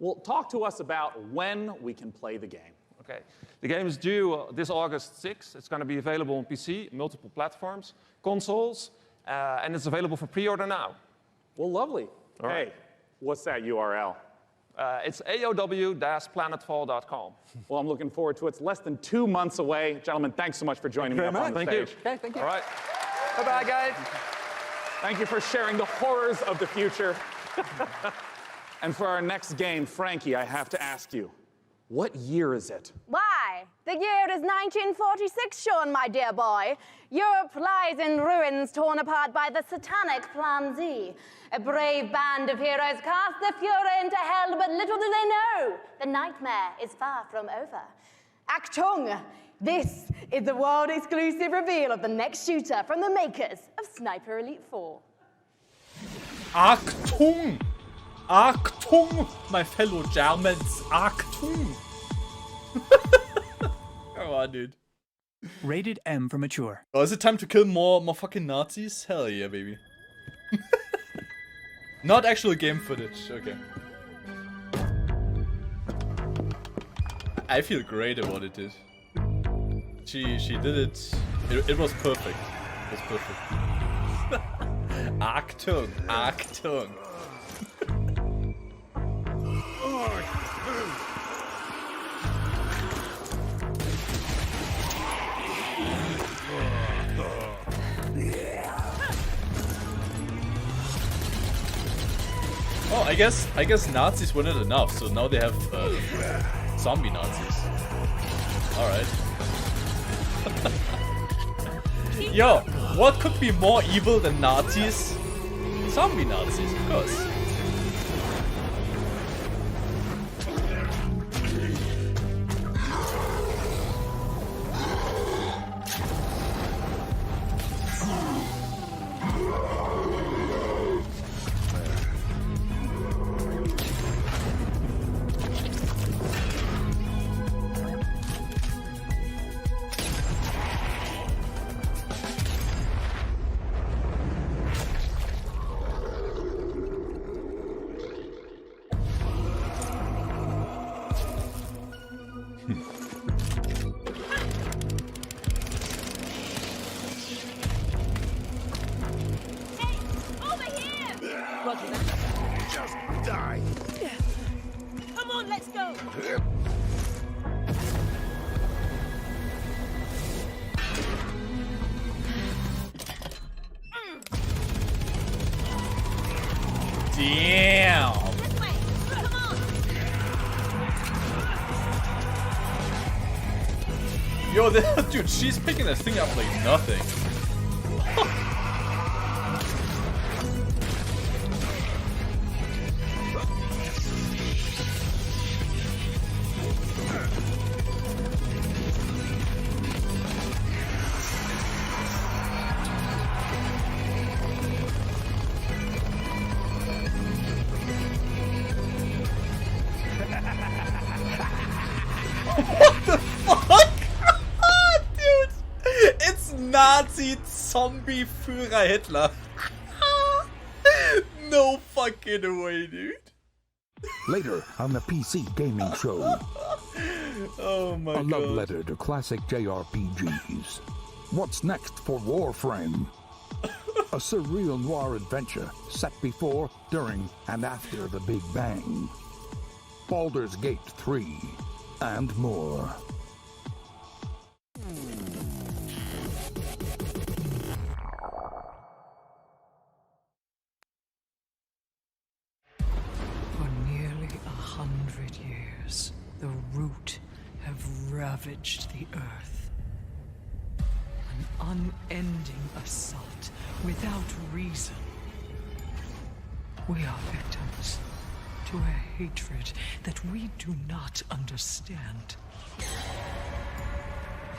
Well, talk to us about when we can play the game. Okay. The game is due this August 6th. It's going to be available on PC, multiple platforms, consoles, and it's available for pre-order now. Well, lovely. All right. Hey, what's that URL? It's aow-planetfall.com. Well, I'm looking forward to it. It's less than 2 months away. Gentlemen, thanks so much for joining me up on the Thank stage. you. Okay, thank you. All right. Bye-bye, guys. Thank you for sharing the horrors of the future. And for our next game, Frankie, I have to ask you, what year is it? Why? The year is 1946, Sean, my dear boy. Europe lies in ruins torn apart by the satanic Plan Z. A brave band of heroes cast the Fuhrer into hell, but little do they know, the nightmare is far from over. Achtung! This is the world-exclusive reveal of the next shooter from the makers of Sniper Elite 4. Achtung! Achtung, my fellow Germans! Achtung! Come on, dude. Rated M for mature. Oh, is it time to kill more fucking Nazis? Hell yeah, baby. Not actual game footage, okay. I feel great about it, dude. She did it. It was perfect. It was perfect. Achtung, Achtung. Oh, I guess Nazis weren't enough, so now they have zombie Nazis. All right. Yo, what could be more evil than Nazis? Zombie Nazis, of course. Just die. Come on, let's go. Damn. This way. Come on. Yo, dude, she's picking this thing up like nothing. What the fuck? Zombie-Führer Hitler. No fucking way, dude. Later on the PC gaming show. Oh my god. A love letter to classic JRPGs. What's next for Warframe? A surreal noir adventure set before, during, and after the Big Bang. Baldur's Gate 3, and more. For nearly 100 years, the Root have ravaged the Earth. An unending assault without reason. We are victims to a hatred that we do not understand.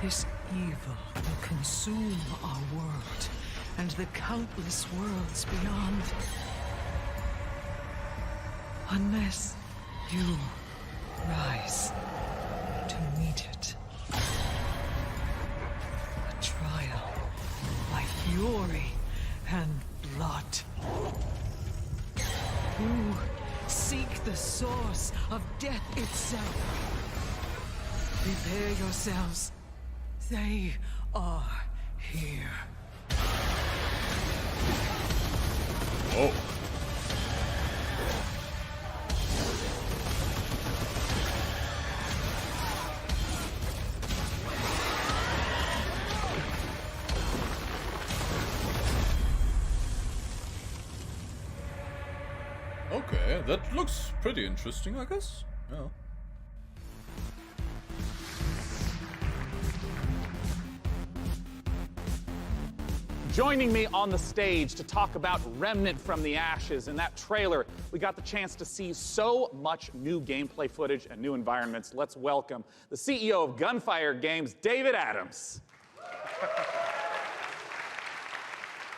This evil will consume our world and the countless worlds beyond. Unless you rise to meet it. A trial by fury and blood. You seek the source of death itself. Prepare yourselves. They are here. Oh. Okay, that looks pretty interesting, I guess. Yeah. Joining me on the stage to talk about Remnant from the Ashes. In that trailer, we got the chance to see so much new gameplay footage and new environments. Let's welcome the CEO of Gunfire Games, David Adams.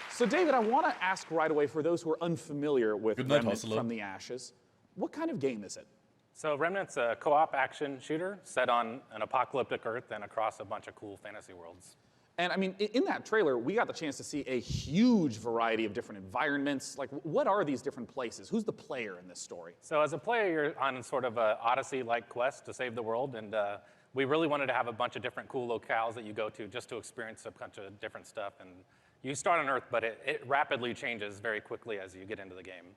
So David, I want to ask right away, for those who are unfamiliar with Remnant from the Ashes, what kind of game is it? So Remnant's a co-op action shooter set on an apocalyptic Earth and across a bunch of cool fantasy worlds. And I mean, in that trailer, we got the chance to see a huge variety of different environments. Like, what are these different places? Who's the player in this story? So as a player, you're on sort of a Odyssey-like quest to save the world, and we really wanted to have a bunch of different cool locales that you go to just to experience a bunch of different stuff. And you start on Earth, but it rapidly changes very quickly as you get into the game.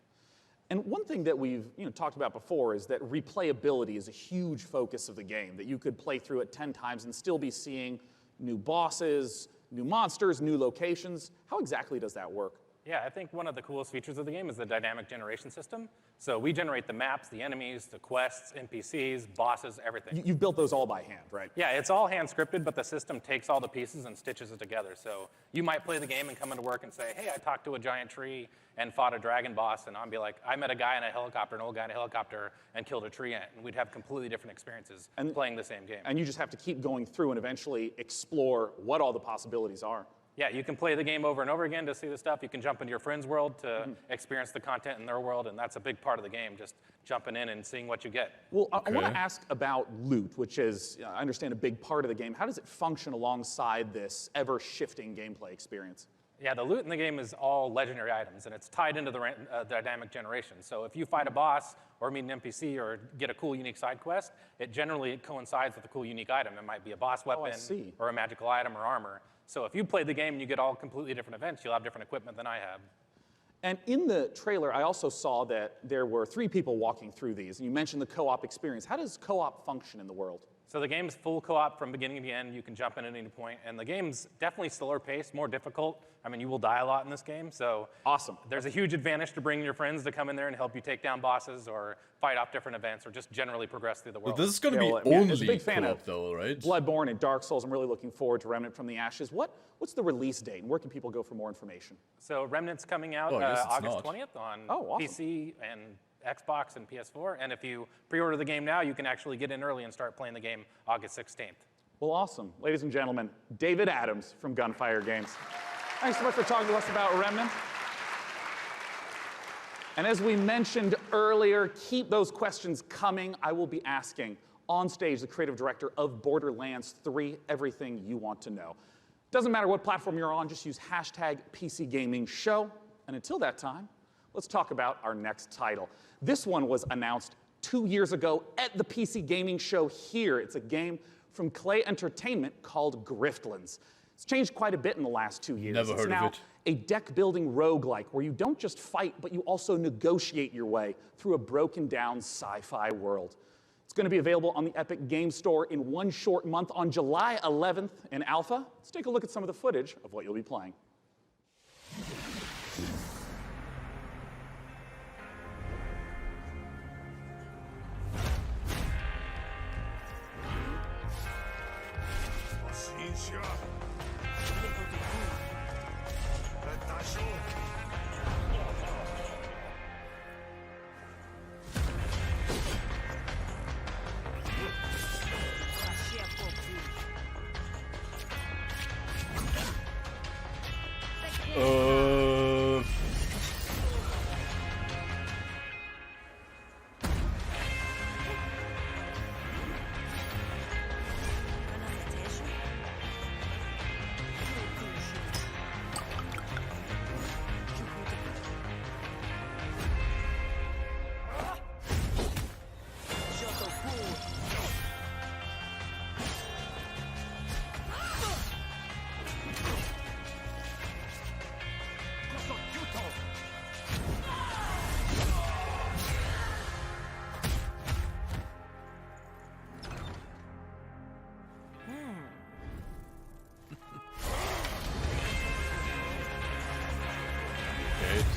And one thing that we've talked about before is that replayability is a huge focus of the game, that you could play through it 10 times and still be seeing new bosses, new monsters, new locations. How exactly does that work? Yeah, I think one of the coolest features of the game is the dynamic generation system. So we generate the maps, the enemies, the quests, NPCs, bosses, everything. You've built those all by hand, right? Yeah, it's all hand scripted, but the system takes all the pieces and stitches it together. So you might play the game and come into work and say, hey, I talked to a giant tree and fought a dragon boss, and I'll be like, I met a guy in a helicopter, an old guy in a helicopter, and killed a tree ant. And we'd have completely different experiences playing the same game. And you just have to keep going through and eventually explore what all the possibilities are. Yeah, you can play the game over and over again to see the stuff. You can jump into your friend's world to experience the content in their world, and that's a big part of the game, just jumping in and seeing what you get. Well, I want to ask about loot, which is, I understand, a big part of the game. How does it function alongside this ever-shifting gameplay experience? Yeah, the loot in the game is all legendary items, and it's tied into the dynamic generation. So if you fight a boss or meet an NPC or get a cool, unique side quest, it generally coincides with a cool, unique item. It might be a boss weapon or a magical item or armor. So if you play the game and you get all completely different events, you'll have different equipment than I have. And in the trailer, I also saw that there were 3 people walking through these, and you mentioned the co-op experience. How does co-op function in the world? So the game's full co-op from beginning to end. You can jump in at any point, and the game's definitely slower paced, more difficult. I mean, you will die a lot in this game, so awesome. There's a huge advantage to bringing your friends to come in there and help you take down bosses or fight off different events or just generally progress through the world. But this is going to be only co-op, though, right? Bloodborne and Dark Souls. I'm really looking forward to Remnant from the Ashes. What's the release date, and where can people go for more information? So Remnant's coming out August 20th on PC and Xbox and PS4, and if you pre-order the game now, you can actually get in early and start playing the game August 16th. Well, awesome. Ladies and gentlemen, David Adams from Gunfire Games. Thanks so much for talking to us about Remnant. And as we mentioned earlier, keep those questions coming. I will be asking on stage the creative director of Borderlands 3 everything you want to know. Doesn't matter what platform you're on, just use hashtag PCGamingShow. And until that time, let's talk about our next title. This one was announced 2 years ago at the PC Gaming Show here. It's a game from Klei Entertainment called Griftlands. It's changed quite a bit in the last 2 years. Never heard of it. It's now a deck-building roguelike where you don't just fight, but you also negotiate your way through a broken-down sci-fi world. It's going to be available on the Epic Game Store in one short month on July 11th in alpha. Let's take a look at some of the footage of what you'll be playing.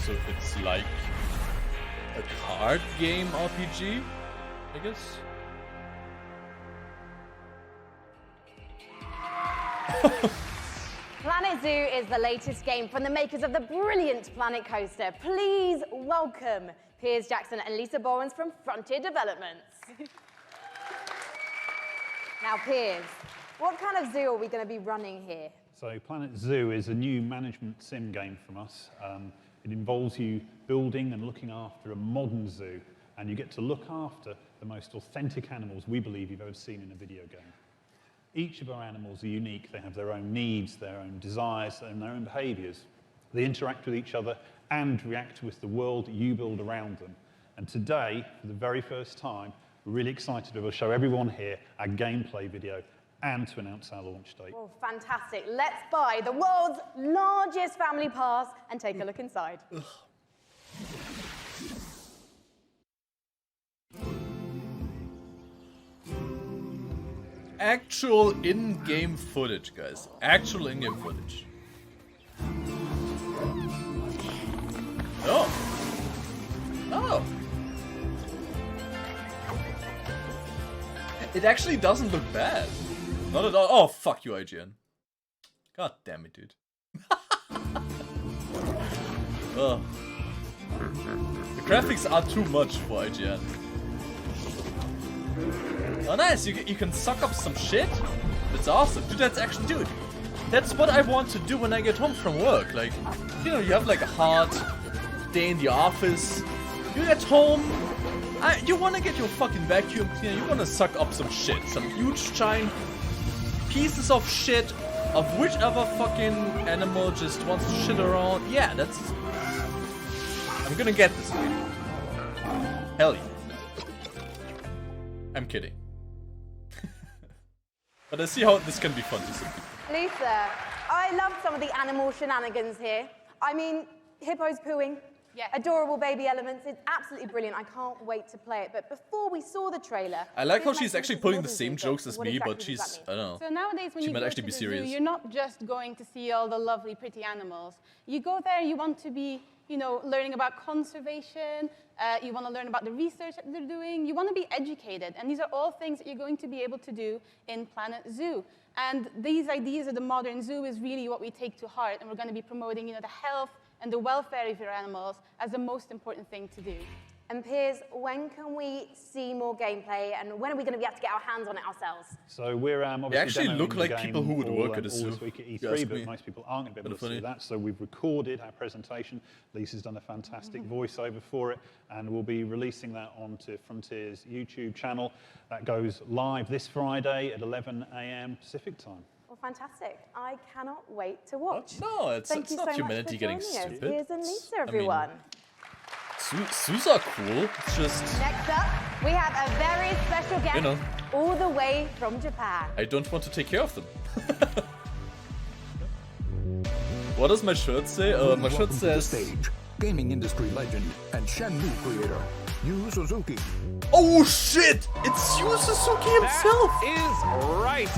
So it's like a card game RPG, I guess. Planet Zoo is the latest game from the makers of the brilliant Planet Coaster. Please welcome Piers Jackson and Lisa Bowens from Frontier Developments. Now, Piers, what kind of zoo are we going to be running here? So Planet Zoo is a new management sim game from us. It involves you building and looking after a modern zoo, and you get to look after the most authentic animals we believe you've ever seen in a video game. Each of our animals are unique. They have their own needs, their own desires, and their own behaviors. They interact with each other and react with the world that you build around them. And today, for the very first time, we're really excited to be able to show everyone here our gameplay video and to announce our launch date. Well, fantastic. Let's buy the world's largest family pass and take a look inside. Actual in-game footage, guys. Actual in-game footage. Oh. Oh. It actually doesn't look bad. Not at all. Oh, fuck you, IGN. God damn it, dude. Oh. The graphics are too much for IGN. Oh, nice. You can suck up some shit. That's awesome. Dude, that's actually... Dude, that's what I want to do when I get home from work. Like, you know, you have like a hard day in the office. You get home... you want to get your fucking vacuum cleaner. You want to suck up some shit. Some huge, giant pieces of shit of whichever fucking animal just wants to shit around. Yeah, that's... I'm gonna get this game. Hell yeah. I'm kidding. But I see how this can be fun to see. Lisa, I love some of the animal shenanigans here. I mean, hippos pooing. Yeah. Adorable baby elements. It's absolutely brilliant. I can't wait to play it. But before we saw the trailer... I like how she's actually pulling the same jokes as me, but she's... I don't know. So nowadays when she you might go actually to be the serious. zoo, you're not just going to see all the lovely, pretty animals. You go there, you want to be, you know, learning about conservation. You want to learn about the research that they're doing. You want to be educated. And these are all things that you're going to be able to do in Planet Zoo. And these ideas of the modern zoo is really what we take to heart. And we're going to be promoting, you know, the health and the welfare of your animals as the most important thing to do. And Piers, when can we see more gameplay, and when are we going to be able to get our hands on it ourselves? So we're obviously actually demoing look the like game people who would all, work at a all zoo, this week at if you E3, ask but me. most people aren't going to be able to Kinda see funny. that. So we've recorded our presentation. Lisa's done a fantastic voiceover for it, and we'll be releasing that onto Frontier's YouTube channel. That goes live this Friday at 11 a.m. Pacific time. Well, fantastic. I cannot wait to watch. No, it's Thank it's you not so humanity much for getting joining us. stupid. Here's Anissa, It's- I mean, everyone. Suits are cool. It's just Next up, we have a very special guest You know. all the way from Japan. I don't want to take care of them. What does my shirt say? My shirt Welcome to the says. stage, gaming industry legend and Shenmue creator, Yu Suzuki. Oh shit! It's Yu Suzuki himself! That is right.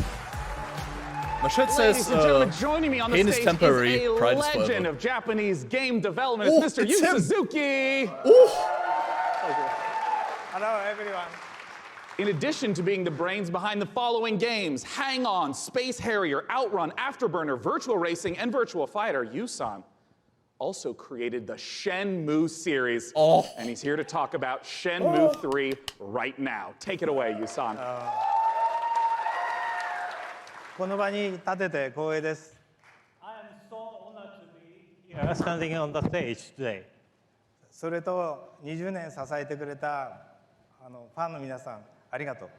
My shirt Ladies says. and gentlemen, joining me on the pain is stage temporary, is a pride is legend forever. of Japanese game development. Oh, It's Mr. it's Yu him. Suzuki. Hello, everyone. In addition to being the brains behind the following games, Hang On, Space Harrier, Outrun, Afterburner, Virtual Racing, and Virtual Fighter, Yusan also created the Shenmue series. Oh. And he's here to talk about Shenmue 3 right now. Take it away, Yusan. この場に立てて光栄です。I am so honored to be here standing on the stage today. それと20年支えてくれたファンの皆さん、ありがとう。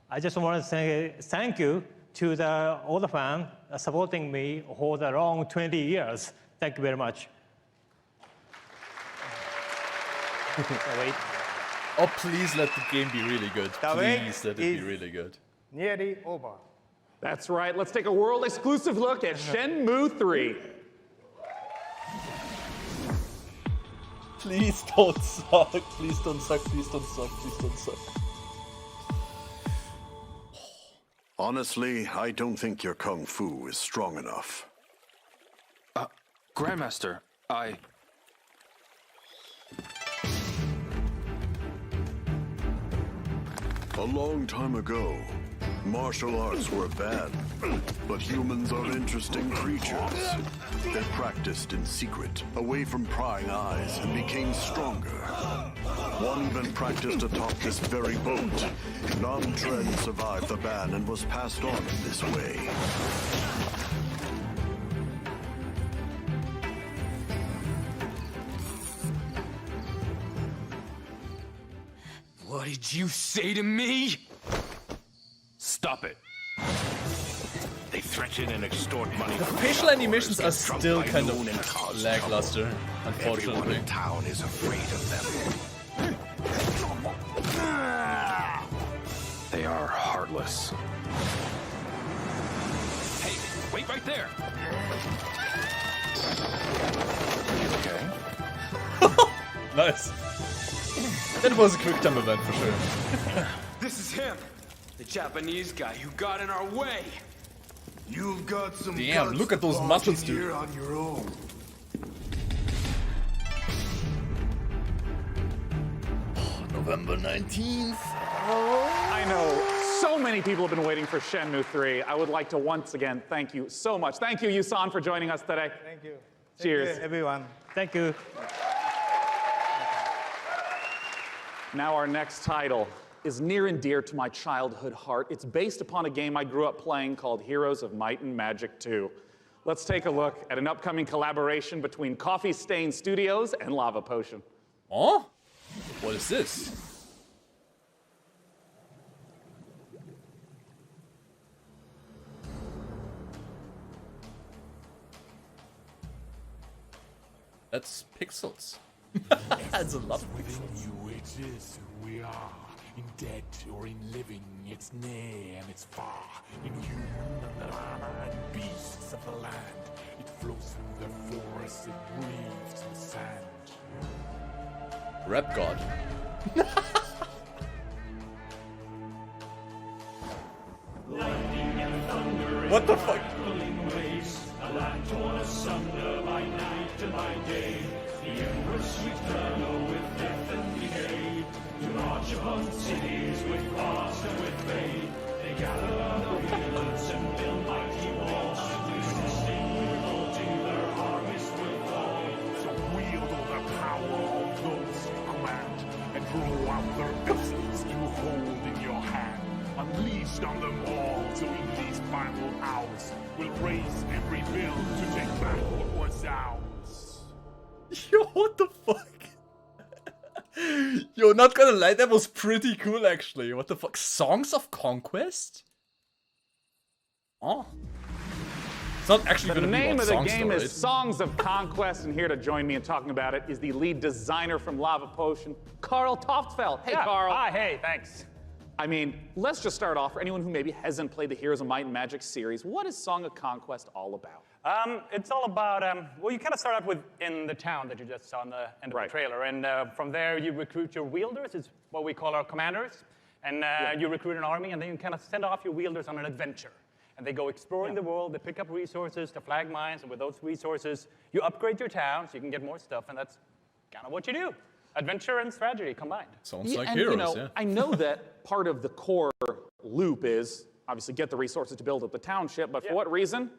I just want to say thank you to all the fans supporting me for the long 20 years. Thank you very much. Wait. Oh, please let the game be really good. The wait Please let it be is- really good. Nearly over. That's right. Let's take a world exclusive look at Shenmue 3. Please don't suck. Please don't suck. Please don't suck. Please don't suck. Honestly, I don't think your kung fu is strong enough. Grandmaster, I... A long time ago, martial arts were bad, but humans are interesting creatures. They practiced in secret, away from prying eyes, and became stronger. One even practiced atop this very boat. Nam Tren survived the ban and was passed on in this way. What did you say to me? Stop it. They threaten and extort money. The from facial shop animations owners, are get drunk still by kind noon and of cause lackluster, trouble. unfortunately. Everyone in town is afraid of them. They are heartless. Hey, wait right there. Okay. Nice. That was a quick time event for sure. This is him, the Japanese guy who got in our way. You've got some Damn, guts look at those to muscles, barge in dude. here on your own. November 19th. I know so many people have been waiting for Shenmue 3. I would like to once again thank you so much. Thank you, Yusan, for joining us today. Thank you. Cheers. Thank you, everyone. Thank you. Now our next title is near and dear to my childhood heart. It's based upon a game I grew up playing called Heroes of Might and Magic 2. Let's take a look at an upcoming collaboration between Coffee Stain Studios and Lava Potion. Oh? What is this? That's pixels. That's a lot of pixels. You it is who we are. In dead or in living, it's near and it's far. In human and beasts of the land. It flows through the forests, it breathes the sand. Rap God. What the fuck? A land torn asunder by night and by day. The Empress eternal with death and decay. To march upon cities with frost and with rain. They gather the fields and build mighty walls. Resisting, revolting, their harvest will fall. So wield all the power of those you command, and draw out their essence you hold in your hand. Unleashed on them all, so in these final hours, we'll raise every bill to take back what was ours. Yo, what the fuck? Yo, not gonna lie, that was pretty cool actually. What the fuck? Songs of Conquest? Oh. It's not actually The going to be name about of the songs, game though, is right? Songs of Conquest, and here to join me in talking about it is the lead designer from Lava Potion, Carl Toftfeld. Hey, Carl. Hi, hey, thanks. I mean, let's just start off for anyone who maybe hasn't played the Heroes of Might and Magic series. What is Song of Conquest all about? It's all about, well, you kind of start out with in the town that you just saw in the end of the trailer. And from there, you recruit your wielders. It's what we call our commanders. And you recruit an army, and then you kind of send off your wielders on an adventure. And they go exploring the world, they pick up resources to flag mines, and with those resources, you upgrade your town so you can get more stuff, and that's kind of what you do. Adventure and strategy combined. Sounds like and, Heroes, you know, yeah. I know that part of the core loop is obviously get the resources to build up the township, but for what reason?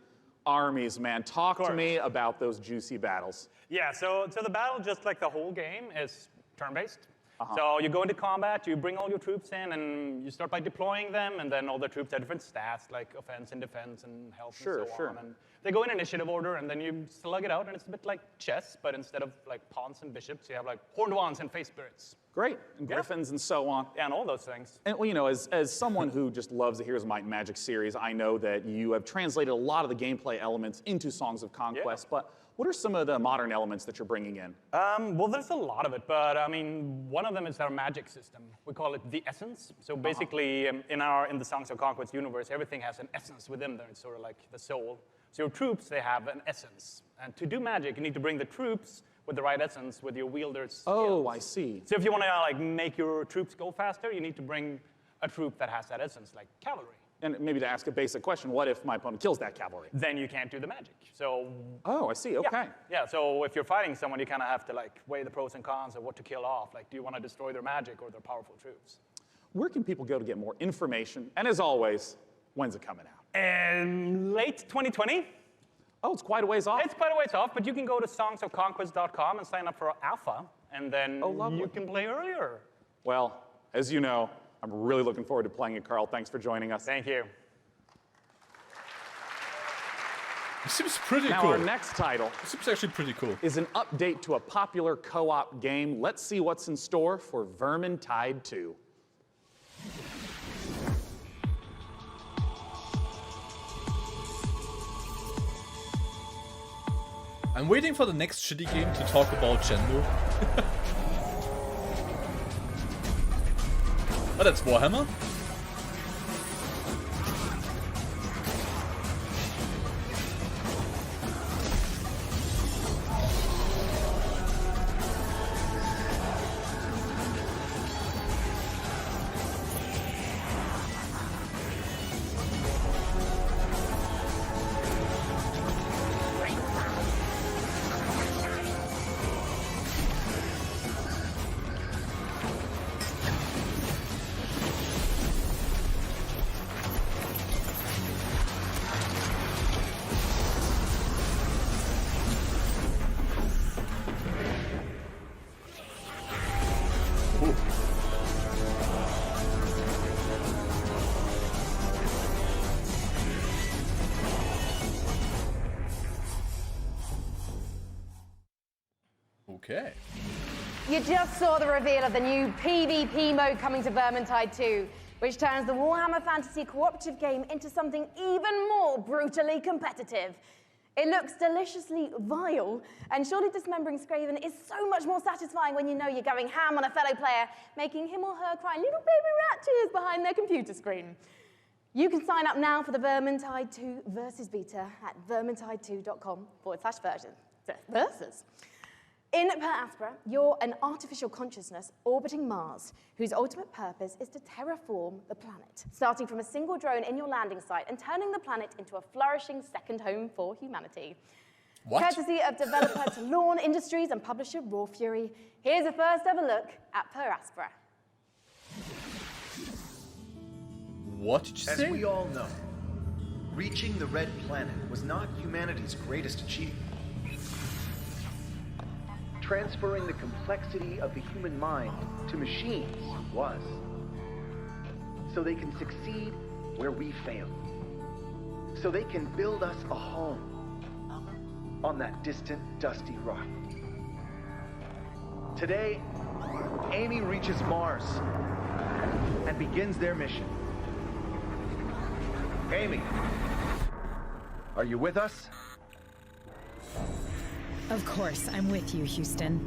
Armies, man. Talk to me about those juicy battles. Yeah, so the battle, just like the whole game, is turn-based. So you go into combat, you bring all your troops in, and you start by deploying them, and then all the troops have different stats, like offense and defense and health and so on. And they go in initiative order, and then you slug it out, and it's a bit like chess, but instead of like pawns and bishops, you have like horned wands and face spirits. Great, and griffins and so on. Yeah, and all those things. And well, you know, as someone who just loves the Heroes of Might and Magic series, I know that you have translated a lot of the gameplay elements into Songs of Conquest, but what are some of the modern elements that you're bringing in? Well, there's a lot of it, but I mean, one of them is our magic system. We call it the essence. So basically, in the Songs of Conquest universe, everything has an essence within there. It's sort of like the soul. So your troops, they have an essence. And to do magic, you need to bring the troops with the right essence, with your wielders. Oh, I see. So if you want to like make your troops go faster, you need to bring a troop that has that essence, like cavalry. And maybe to ask a basic question, what if my opponent kills that cavalry? Then you can't do the magic. So. Oh, I see. Okay. Yeah. So if you're fighting someone, you kind of have to like weigh the pros and cons of what to kill off. Like, do you want to destroy their magic or their powerful troops? Where can people go to get more information? And as always, when's it coming out? Late 2020. Oh, it's quite a ways off. It's quite a ways off, but you can go to songsofconquest.com and sign up for alpha, and then you can play earlier. Well, as you know, I'm really looking forward to playing it, Carl. Thanks for joining us. Thank you. It seems pretty now cool. Our next title seems actually pretty cool. Is an update to a popular co-op game. Let's see what's in store for Vermintide 2. I'm waiting for the next shitty game to talk about Shenmue. Oh, that's Warhammer? Okay. You just saw the reveal of the new PvP mode coming to Vermintide 2, which turns the Warhammer Fantasy cooperative game into something even more brutally competitive. It looks deliciously vile, and surely dismembering Skaven is so much more satisfying when you know you're going ham on a fellow player, making him or her cry little baby rat tears behind their computer screen. You can sign up now for the Vermintide 2 Versus beta at vermintide2.com/versus. In Per Aspera, you're an artificial consciousness orbiting Mars, whose ultimate purpose is to terraform the planet, starting from a single drone in your landing site and turning the planet into a flourishing second home for humanity. What? Courtesy of developer Talon Industries and publisher Raw Fury, here's a first ever look at Per Aspera. What did you As say? we all know, reaching the Red Planet was not humanity's greatest achievement. Transferring the complexity of the human mind to machines was. So they can succeed where we failed. So they can build us a home on that distant, dusty rock. Today, Amy reaches Mars and begins their mission. Amy, Are you with us? Of course, I'm with you, Houston.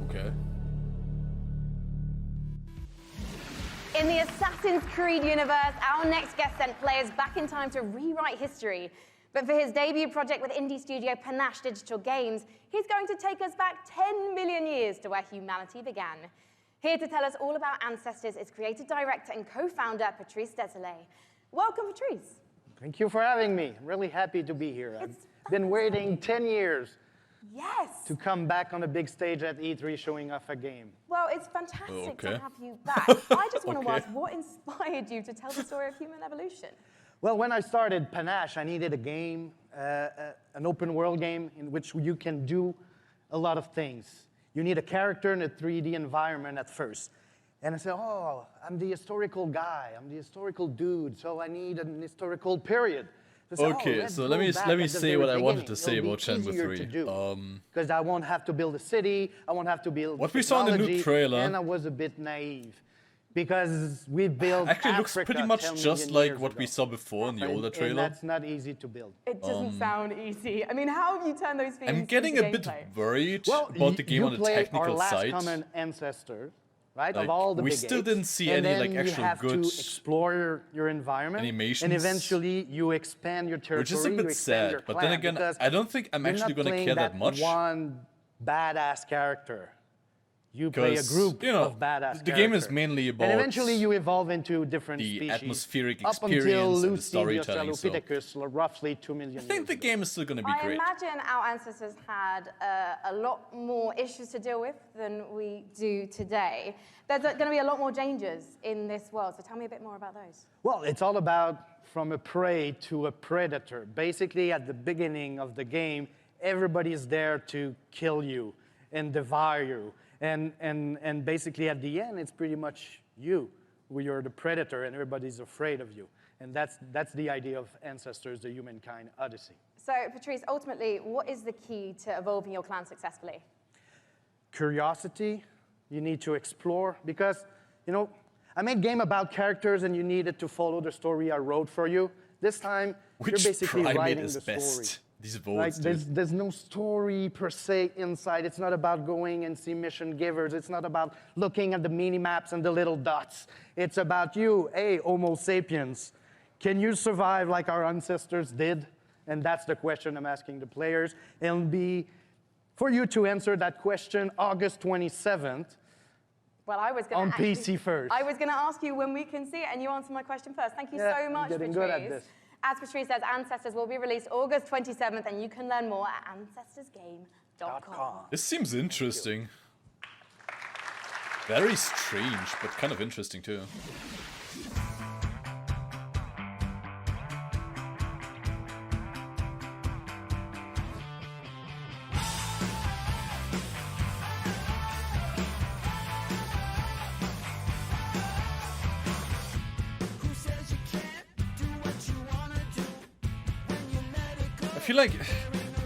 Okay. In the Assassin's Creed universe, our next guest sent players back in time to rewrite history. But for his debut project with indie studio Panache Digital Games, he's going to take us back 10 million years to where humanity began. Here to tell us all about Ancestors is creative director and co-founder Patrice Désilets. Welcome, Patrice. Thank you for having me. I'm really happy to be here. I've been waiting 10 years to come back on a big stage at E3 showing off a game. Well, it's fantastic to have you back. I just want to ask, what inspired you to tell the story of human evolution? Well, when I started Panache, I needed a game, an open world game in which you can do a lot of things. You need a character in a 3D environment at first. And I said, oh, I'm the historical guy, I'm the historical dude, so I need an historical period. So Okay, so let me say what I wanted to say about Shenmue 3. Because I won't have to build a city, I won't have to build What we saw in the new technology, trailer- and I was a bit naive. Because we built Actually, it looks Africa pretty much 10 just million like years what ago. we saw before in the older And trailer. that's not easy to build. It doesn't sound easy. I mean, how have you turned those themes I'm getting into a bit gameplay? worried Well, about the game you on the play technical our last side. common ancestor, right? Like, of all the we big still apes. didn't see And any, then like, you actual have good to explore your environment, animations. and eventually you expand your territory. Which is a you bit expand your sad, but then clan, again, because I don't think I'm you're actually not gonna playing care that much. One badass character. You play a 'Cause, group you know, of badass the game is characters. mainly about And eventually you evolve into different the species. atmospheric Up until experience and the Lucy, storytelling, so- Australopithecus, roughly 2 million I think the game is still gonna be I great. imagine our ancestors had a lot more issues to deal with than we do today. There's going to be a lot more dangers in this world, so tell me a bit more about those. Well, it's all about from a prey to a predator. Basically, at the beginning of the game, everybody is there to kill you and devour you. And basically, at the end, it's pretty much you, where you're the predator, and everybody's afraid of you. And that's the idea of Ancestors, the Humankind Odyssey. So, Patrice, ultimately, what is the key to evolving your clan successfully? Curiosity, you need to explore, because, you know, I made a game about characters, and you needed to follow the story I wrote for you. This time, Which you're basically primate writing is the best? story. These Like, votes, dude. there's no story per se inside. It's not about going and see mission givers. It's not about looking at the mini maps and the little dots. It's about you, hey, Homo sapiens. Can you survive like our ancestors did? And that's the question I'm asking the players. It'll be for you to answer that question August 27th. Well, I was going On to PC first. I was going to ask you when we can see it, and you answered my question first. Thank you Yeah, so I'm much, getting Patrice. good at this. As Patrice says, Ancestors will be released August 27th, and you can learn more at ancestorsgame.com. This seems interesting. Very strange, but kind of interesting too. I feel like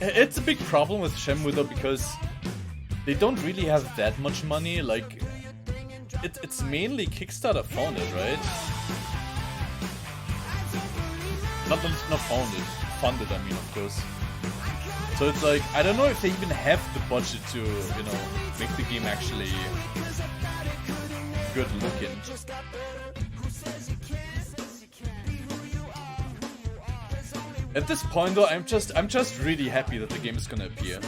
it's a big problem with Shenmue though, because they don't really have that much money. Like, it's mainly Kickstarter funded, right? Not funded, I mean, of course. So it's like, I don't know if they even have the budget to, you know, make the game actually good looking. At this point though, I'm just really happy that the game is gonna appear.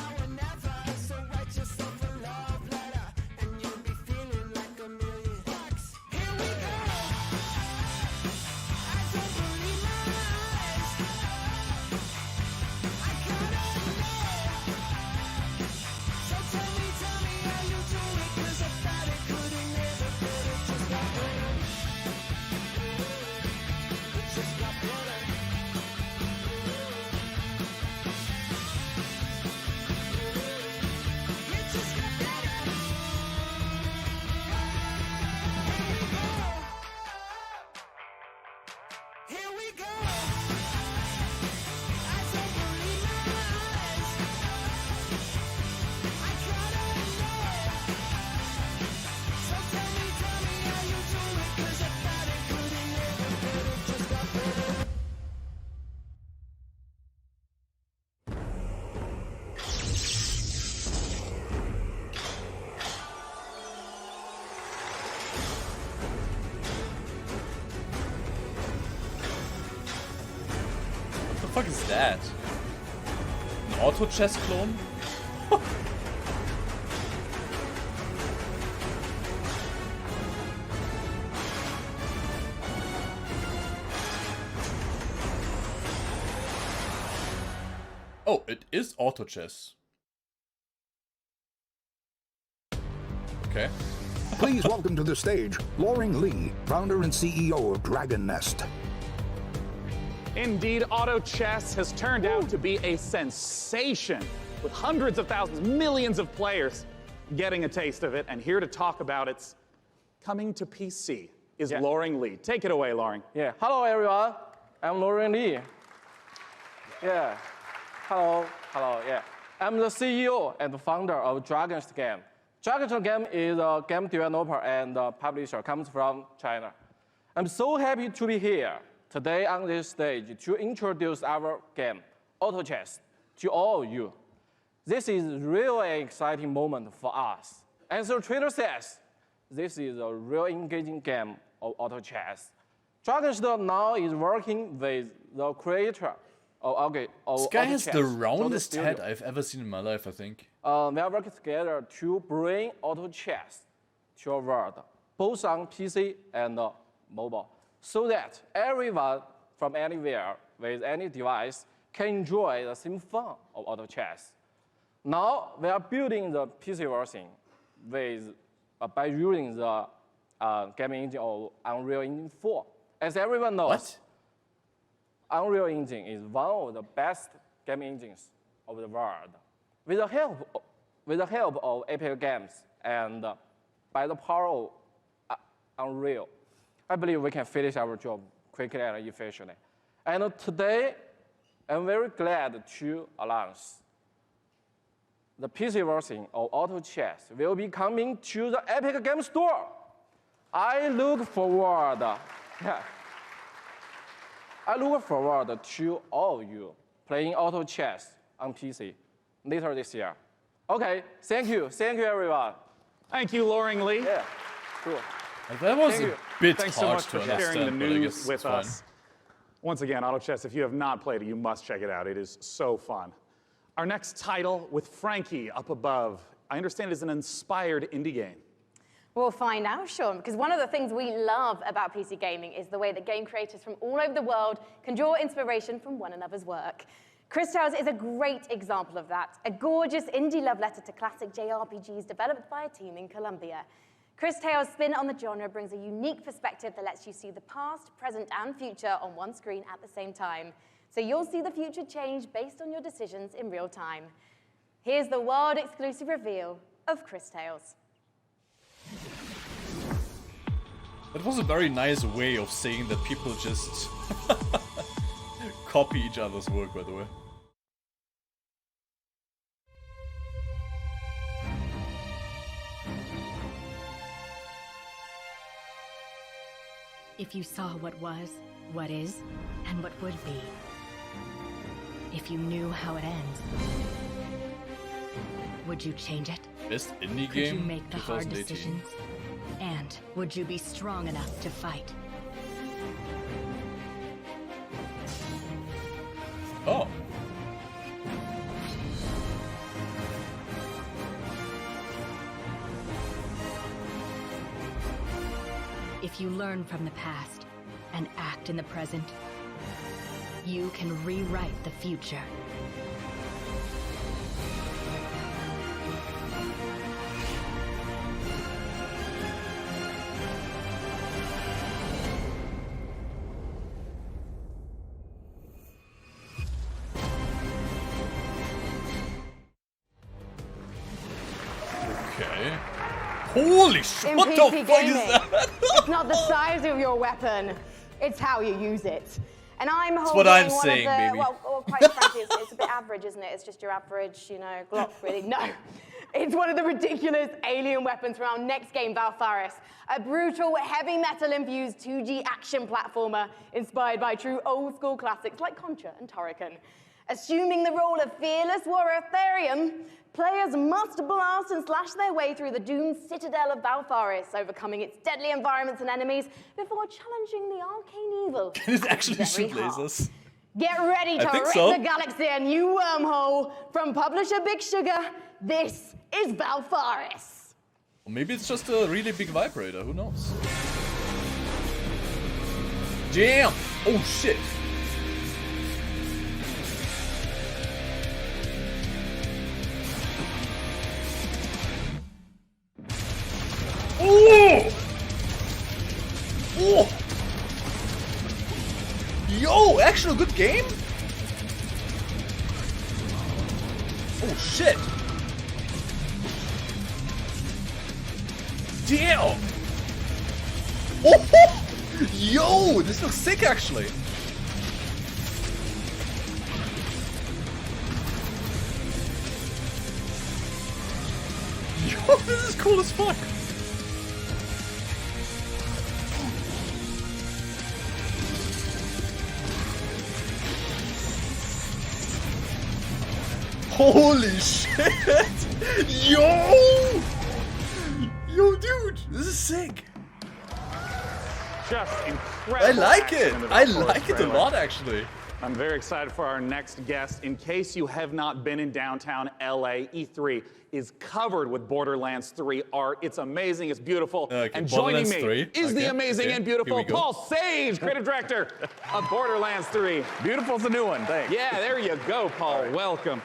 fuck is that? An auto chess clone? Oh, it is auto chess. Okay. Please welcome to the stage Loring Lee, founder and CEO of Dragon Nest. Indeed, auto chess has turned out to be a sensation, with hundreds of thousands, millions of players getting a taste of it. And here to talk about its coming to PC is Loring Lee. Take it away, Loring. Yeah. Hello, everyone. I'm Loring Lee. Yeah. Hello. Yeah. I'm the CEO and founder of Dragon's Game. Dragon's Game is a game developer and publisher, comes from China. I'm so happy to be here today on this stage to introduce our game, Auto Chess, to all of you. This is really an exciting moment for us. As the trailer says, this is a real engaging game of Auto Chess. Dragon's now is working with the creator of This guy has the roundest head I've ever seen in my life, I think. We are working together to bring auto chess to a world, both on PC and mobile, so that everyone from anywhere with any device can enjoy the same fun of auto chess. Now we are building the PC version with by using the game engine of Unreal Engine 4. As everyone knows, Unreal Engine is one of the best game engines of the world. With the help of Epic Games and by the power of Unreal, I believe we can finish our job quickly and efficiently. And today, I'm very glad to announce the PC version of Auto Chess will be coming to the Epic Games Store. I look forward to all of you playing Auto Chess on PC later this year. Okay, thank you everyone. Thank you, Loring Lee. Yeah, cool. That was a bit Thanks so hard much to for sharing the understand, but I news guess it's with fine. us. Once again, Auto Chess, if you have not played it, you must check it out. It is so fun. Our next title, with Frankie up above, I understand is an inspired indie game. We'll find out, Sean, because one of the things we love about PC gaming is the way that game creators from all over the world can draw inspiration from one another's work. Cris Tales is a great example of that, a gorgeous indie love letter to classic JRPGs developed by a team in Colombia. Cris Tales' spin on the genre brings a unique perspective that lets you see the past, present, and future on one screen at the same time. So you'll see the future change based on your decisions in real time. Here's the world-exclusive reveal of Cris Tales. That was a very nice way of saying that people just copy each other's work, by the way. If you saw what was, what is, and what would be. If you knew how it ends, would you change it? Best indie Could you game make the hard 2018. decisions? And would you be strong enough to fight? Oh. If you learn from the past and act in the present, you can rewrite the future. Okay. Holy shit! In What PC the fuck gaming, is that? it's not the size of your weapon, it's how you use it. And I'm holding what I'm one saying, of the, baby. well, quite frankly, it's a bit average, isn't it? It's just your average, Glock, really. No. It's one of the ridiculous alien weapons from our next game, Valfaris, a brutal, heavy metal-infused 2D action platformer inspired by true old-school classics like Contra and Turrican. Assuming the role of fearless warrior Therium, players must blast and slash their way through the doomed citadel of Valfaris, overcoming its deadly environments and enemies before challenging the arcane evil. Can it actually Very shoot hard. lasers? Get ready to I think rip so. the galaxy a new wormhole. From publisher Big Sugar, this is Valfaris. Or maybe it's just a really big vibrator, who knows? Jam! Oh shit! Oh! Oh! Yo, actually a good game? Oh shit! Damn! Oh! Yo, this looks sick actually. Yo, this is cool as fuck. Holy shit! Yo! Yo, dude, this is sick. Just incredible. I like action it. in the I Valfaris like it a trailer. lot, actually. I'm very excited for our next guest. In case you have not been in downtown LA, E3 is covered with Borderlands 3 art. It's amazing, it's beautiful. And joining Borderlands me 3. is the Okay, amazing okay, and here beautiful we go. Paul Sage, creative director of Borderlands 3. Beautiful's a new one, thanks. Yeah, there you go, Paul. Welcome.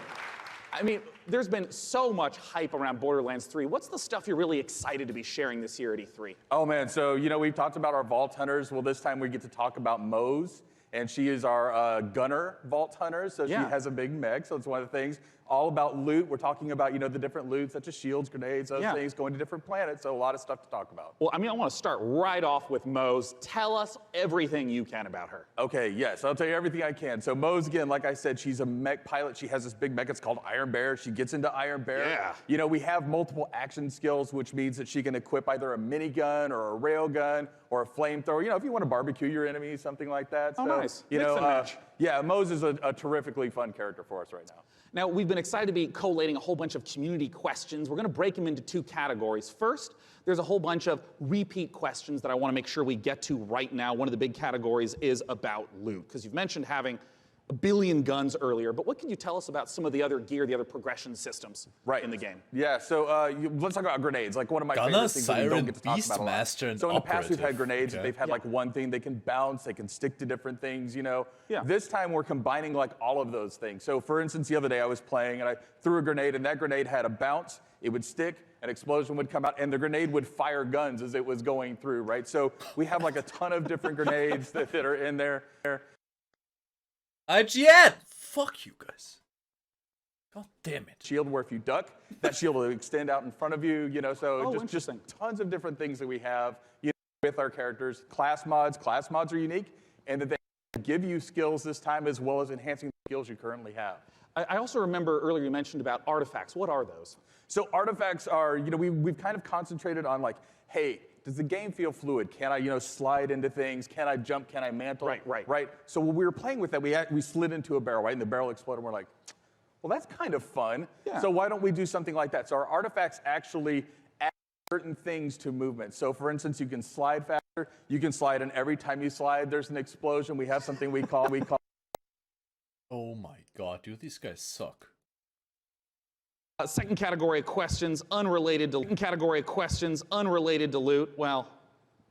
I mean, there's been so much hype around Borderlands 3. What's the stuff you're really excited to be sharing this year at E3? Oh man, so we've talked about our Vault Hunters. Well, this time we get to talk about Mose, and she is our gunner Vault Hunter, so Yeah. she has a big mech, so it's one of the things. All about loot. We're talking about, the different loot, such as shields, grenades, those Yeah. things, going to different planets, so a lot of stuff to talk about. Well, I mean, I want to start right off with Mose. Tell us everything you can about her. Okay, yes, I'll tell you everything I can. So Mose, again, like I said, she's a mech pilot. She has this big mech, it's called Iron Bear. She gets into Iron Bear. Yeah. We have multiple action skills, which means that she can equip either a minigun or a railgun or a flamethrower. If you want to barbecue your enemies, something like that. Oh, So, nice. Mix and match. Yeah, Mose is a terrifically fun character for us right now. Now, we've been excited to be collating a whole bunch of community questions. We're going to break them into two categories. First, there's a whole bunch of repeat questions that I want to make sure we get to right now. One of the big categories is about loot, because you've mentioned having a billion guns earlier, but what can you tell us about some of the other gear, the other progression systems in the game? Yeah, so let's talk about grenades. Like one of my Gunna, favorite things that we don't Siren, get to talk about a lot. Beastmaster, and So in the past we've had Operative. grenades. Okay. They've had like one thing. They can bounce. They can stick to different things. Yeah. This time we're combining like all of those things. So for instance, the other day I was playing and I threw a grenade, and that grenade had a bounce. It would stick. An explosion would come out, and the grenade would fire guns as it was going through. Right. So we have like a ton of different grenades that are in there. IGN! Fuck you guys. God damn it. Shield where if you duck, that shield will extend out in front of you, so Oh, just interesting. tons of different things that we have with our characters. Class mods are unique, and that they give you skills this time as well as enhancing the skills you currently have. I also remember earlier you mentioned about artifacts. What are those? So artifacts are, we've kind of concentrated on like, hey, does the game feel fluid? Can I, slide into things? Can I jump? Can I mantle? Right. So when we were playing with that, we slid into a barrel, right? And the barrel exploded, and we're like, well, that's kind of fun. Yeah. So why don't we do something like that? So our artifacts actually add certain things to movement. So for instance, you can slide faster. You can slide, and every time you slide, there's an explosion. We have something we call. Oh my god, dude, these guys suck. Second category of questions unrelated to loot. Well,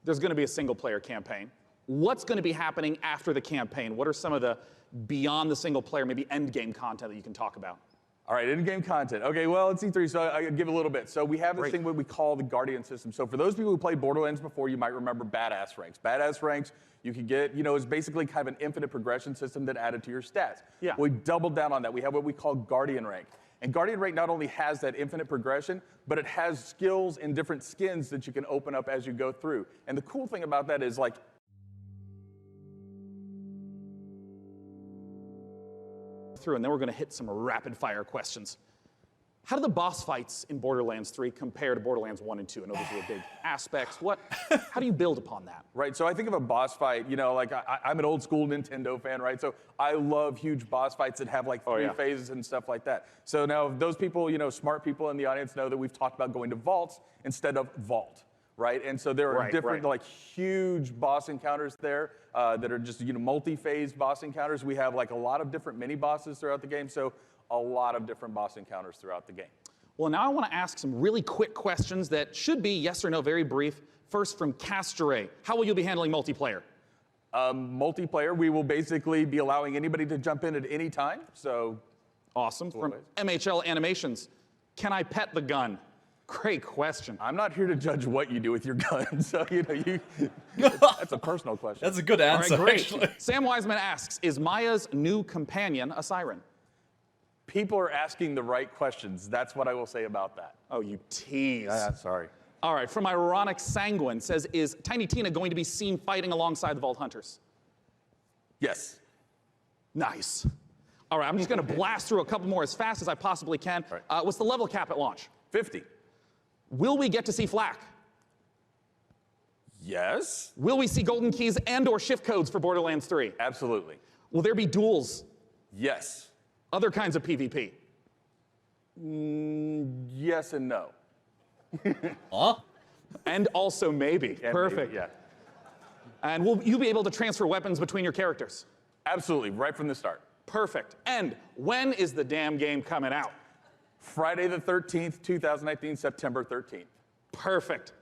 there's going to be a single-player campaign. What's going to be happening after the campaign? What are some of the beyond the single-player, maybe end-game content that you can talk about? All right, in-game content. Okay, well, it's E3, so I give a little bit. So we have this thing what we call the Guardian system. So for those people who played Borderlands before, you might remember Badass Ranks. Badass Ranks, you can get, is basically kind of an infinite progression system that added to your stats. Yeah. We doubled down on that. We have what we call Guardian Rank. And Guardian Rank not only has that infinite progression, but it has skills and different skins that you can open up as you go through. And the cool thing about that is like, and then we're going to hit some rapid-fire questions. How do the boss fights in Borderlands 3 compare to Borderlands 1 and 2? I know those were big aspects. How do you build upon that? Right, so I think of a boss fight, like I'm an old school Nintendo fan, right? So I love huge boss fights that have like three phases and stuff like that. So now those people, smart people in the audience know that we've talked about going to vaults instead of vault, right? And so there are Right, different, right. like, huge boss encounters there that are just, multi-phase boss encounters. We have, like, a lot of different mini-bosses throughout the game, so a lot of different boss encounters throughout the game. Well, now I want to ask some really quick questions that should be yes or no, very brief. First, from Castore. How will you be handling multiplayer? Multiplayer, we will basically be allowing anybody to jump in at any time, so... Awesome. From MHL Animations. Can I pet the gun? Great question. I'm not here to judge what you do with your gun, so, that's a personal question. That's a good All right, answer, great. actually. Sam Wiseman asks, is Maya's new companion a siren? People are asking the right questions. That's what I will say about that. Oh, you tease. Sorry. All right, from Ironic Sanguine says, is Tiny Tina going to be seen fighting alongside the Vault Hunters? Yes. Nice. All right, I'm just going to blast through a couple more as fast as I possibly can. Right. What's the level cap at launch? 50. Will we get to see Flak? Yes. Will we see golden keys and or shift codes for Borderlands 3? Absolutely. Will there be duels? Yes. Other kinds of PvP? Yes and no. Huh? And also maybe. And Perfect. maybe, yeah. And will you be able to transfer weapons between your characters? Absolutely, right from the start. Perfect. And when is the damn game coming out? Friday the 13th, 2019, September 13th. Perfect.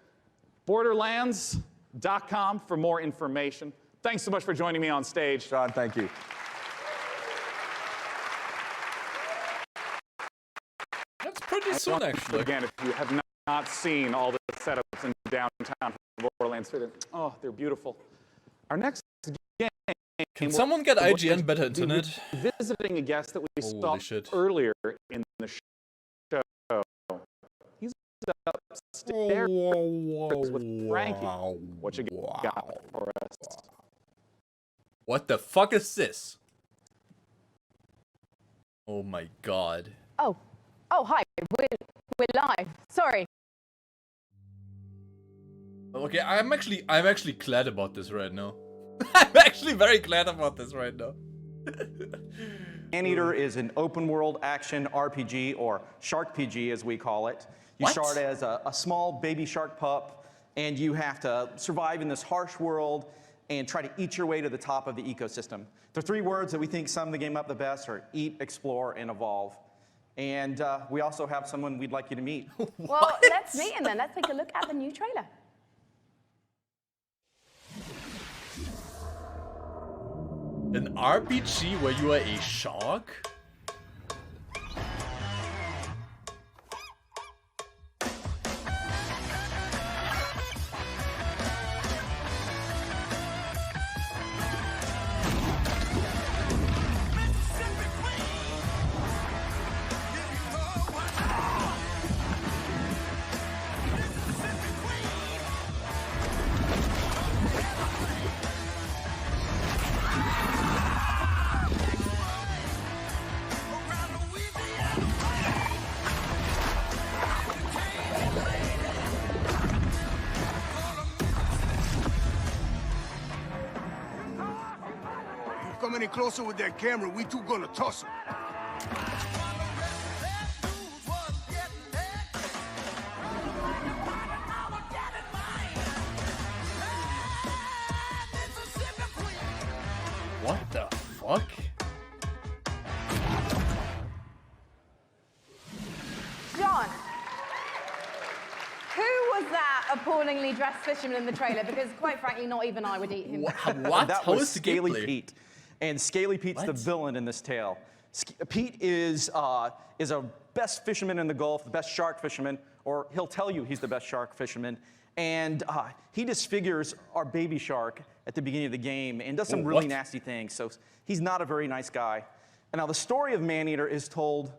Borderlands.com for more information. Thanks so much for joining me on stage. John, thank you. That's pretty soon, actually. Again, if you have not seen all the setups in downtown for Borderlands 3, they're beautiful. Our next game. Can someone get IGN better internet? Visiting a guest that we Holy saw shit. earlier in the show. He's upstairs with Frankie. What you got for us? What the fuck is this? Oh my god. Oh, hi. We're live. Sorry. Okay, I'm actually glad about this right now. I'm actually very glad about this right now. Maneater is an open world action RPG, or Shark PG as we call it. You What? start as a small baby shark pup, and you have to survive in this harsh world and try to eat your way to the top of the ecosystem. The three words that we think sum the game up the best are eat, explore, and evolve. And we also have someone we'd like you to meet. Well, let's meet him then. Let's take a look at the new trailer. An RPG where you are a shark? Come any closer with that camera, we two gonna tussle. What the fuck? John, who was that appallingly dressed fisherman in the trailer? Because quite frankly, not even I would eat him. What? That How was is the Scaly gameplay? Pete. And Scaly Pete's the villain in this tale. Pete is a best fisherman in the Gulf, the best shark fisherman, or he'll tell you he's the best shark fisherman. And he disfigures our baby shark at the beginning of the game and does some really nasty things. So he's not a very nice guy. And now the story of Maneater is told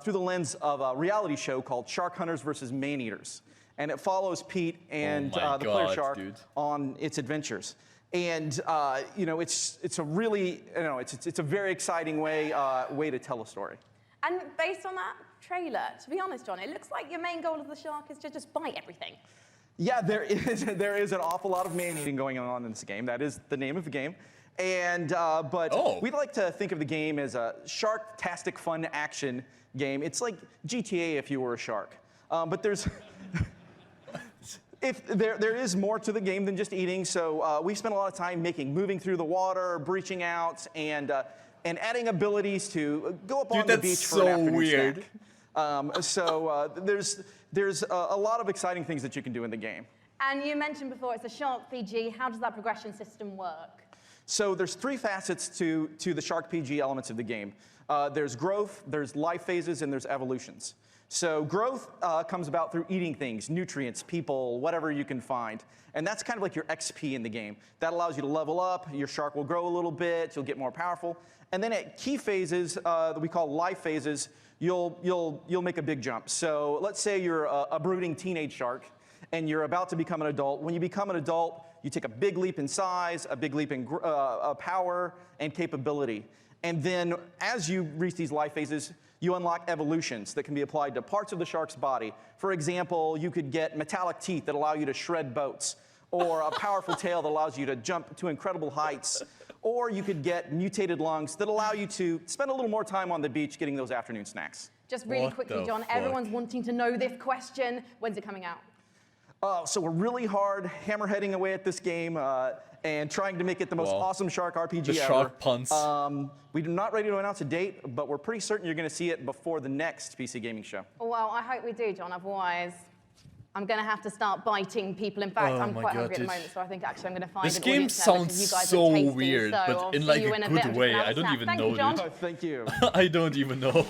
through the lens of a reality show called Shark Hunters versus Maneaters. And it follows Pete and the player shark on its adventures. And it's a really, it's a very exciting way to tell a story. And based on that trailer, to be honest, John, it looks like your main goal of the shark is to just bite everything. Yeah, there is an awful lot of man-eating going on in this game. That is the name of the game. And but we'd like to think of the game as a shark-tastic fun action game. It's like GTA if you were a shark. But there's if there is more to the game than just eating, so we spent a lot of time moving through the water, breaching out, and adding abilities to go up on the beach for an afternoon weird. snack. There's a lot of exciting things that you can do in the game. And you mentioned before it's a Shark PG. How does that progression system work? So there's 3 facets to the Shark PG elements of the game. There's growth, there's life phases, and there's evolutions. So growth comes about through eating things, nutrients, people, whatever you can find. And that's kind of like your XP in the game. That allows you to level up, your shark will grow a little bit, you'll get more powerful. And then at key phases that we call life phases, you'll make a big jump. So let's say you're a brooding teenage shark and you're about to become an adult. When you become an adult, you take a big leap in size, a big leap in power and capability. And then as you reach these life phases, you unlock evolutions that can be applied to parts of the shark's body. For example, you could get metallic teeth that allow you to shred boats, or a powerful tail that allows you to jump to incredible heights, or you could get mutated lungs that allow you to spend a little more time on the beach getting those afternoon snacks. Just really quickly, John, everyone's wanting to know this question. When's it coming out? So we're really hard hammerheading away at this game and trying to make it the most awesome Shark RPG ever. The Shark punts. We're not ready to announce a date, but we're pretty certain you're going to see it before the next PC Gaming Show. Well, I hope we do, John. Otherwise, I'm going to have to start biting people. In fact, I'm quite hungry at the moment, so I think actually I'm going to find this an game audience there because sounds you guys so are tasty, weird, so but I'll in see like you a in a good bit. I'm just way. gonna have I a don't snack. even Thank know, you, John. dude. Thank you. I don't even know.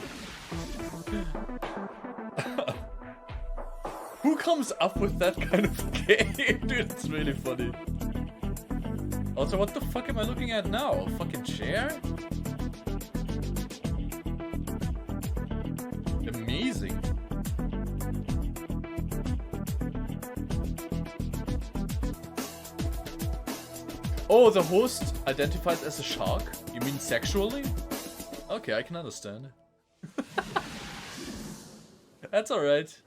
Who comes up with that kind of game? Dude, it's really funny. Also, what the fuck am I looking at now? A fucking chair? Amazing. Oh, the host identified as a shark? You mean sexually? Okay, I can understand. That's alright.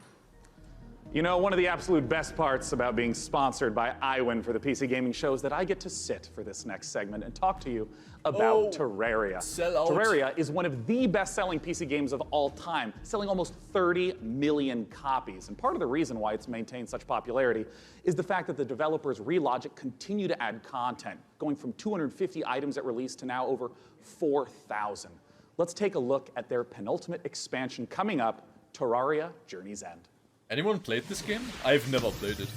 You know, one of the absolute best parts about being sponsored by iWin for the PC Gaming Show is that I get to sit for this next segment and talk to you about Terraria. Terraria is one of the best-selling PC games of all time, selling almost 30 million copies. And part of the reason why it's maintained such popularity is the fact that the developers Relogic continue to add content, going from 250 items at release to now over 4,000. Let's take a look at their penultimate expansion coming up, Terraria Journey's End. Anyone played this game? I've never played it.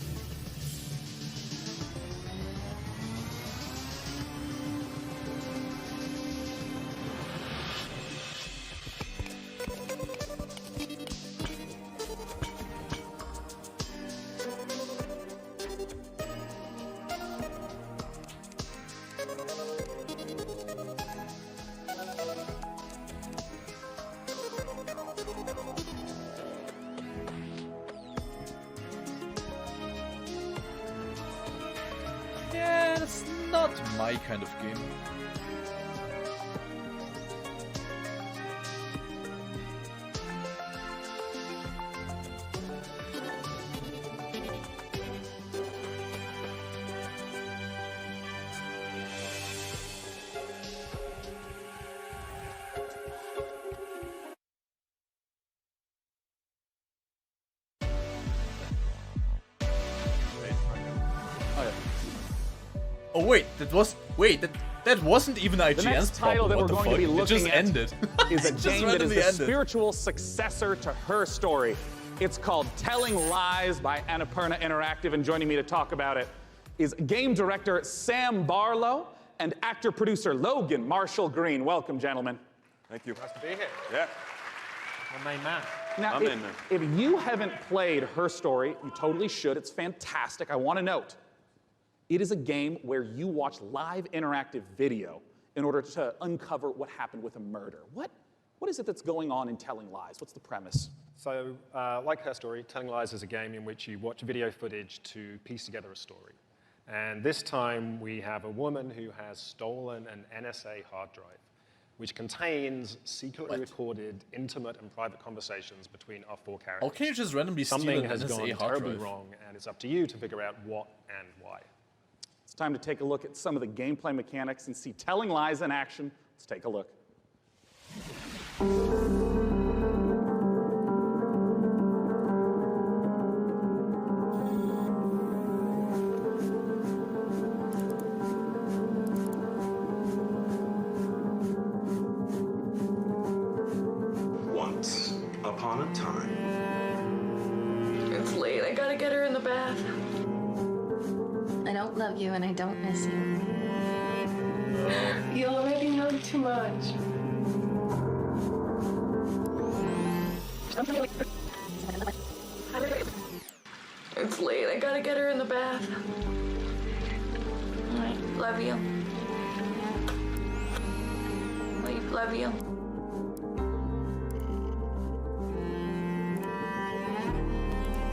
Yeah, that's not my kind of game. Oh wait, that wasn't even IGN's The next title problem. that What we're the going to be fuck? It looking just at ended. is a It just game that is randomly the ended. spiritual successor to Her Story. It's called Telling Lies by Annapurna Interactive, and joining me to talk about it is game director Sam Barlow and actor-producer Logan Marshall Green. Welcome, gentlemen. Thank you. Nice to be here. Yeah. My main man. Now, if you haven't played Her Story, you totally should. It's fantastic. I want to note, it is a game where you watch live interactive video in order to uncover what happened with a murder. What is it that's going on in Telling Lies? What's the premise? So, like Her Story, Telling Lies is a game in which you watch video footage to piece together a story. And this time we have a woman who has stolen an NSA hard drive, which contains secretly recorded, intimate, and private conversations between our four characters. How can you just randomly steal Something an has NSA gone hard terribly drive? wrong, and it's up to you to figure out what and why. It's time to take a look at some of the gameplay mechanics and see Telling Lies in action. Let's take a look. bath. I don't love you and I don't miss you. You already know too much. It's late. I gotta get her in the bath. All right. Love you. Love you.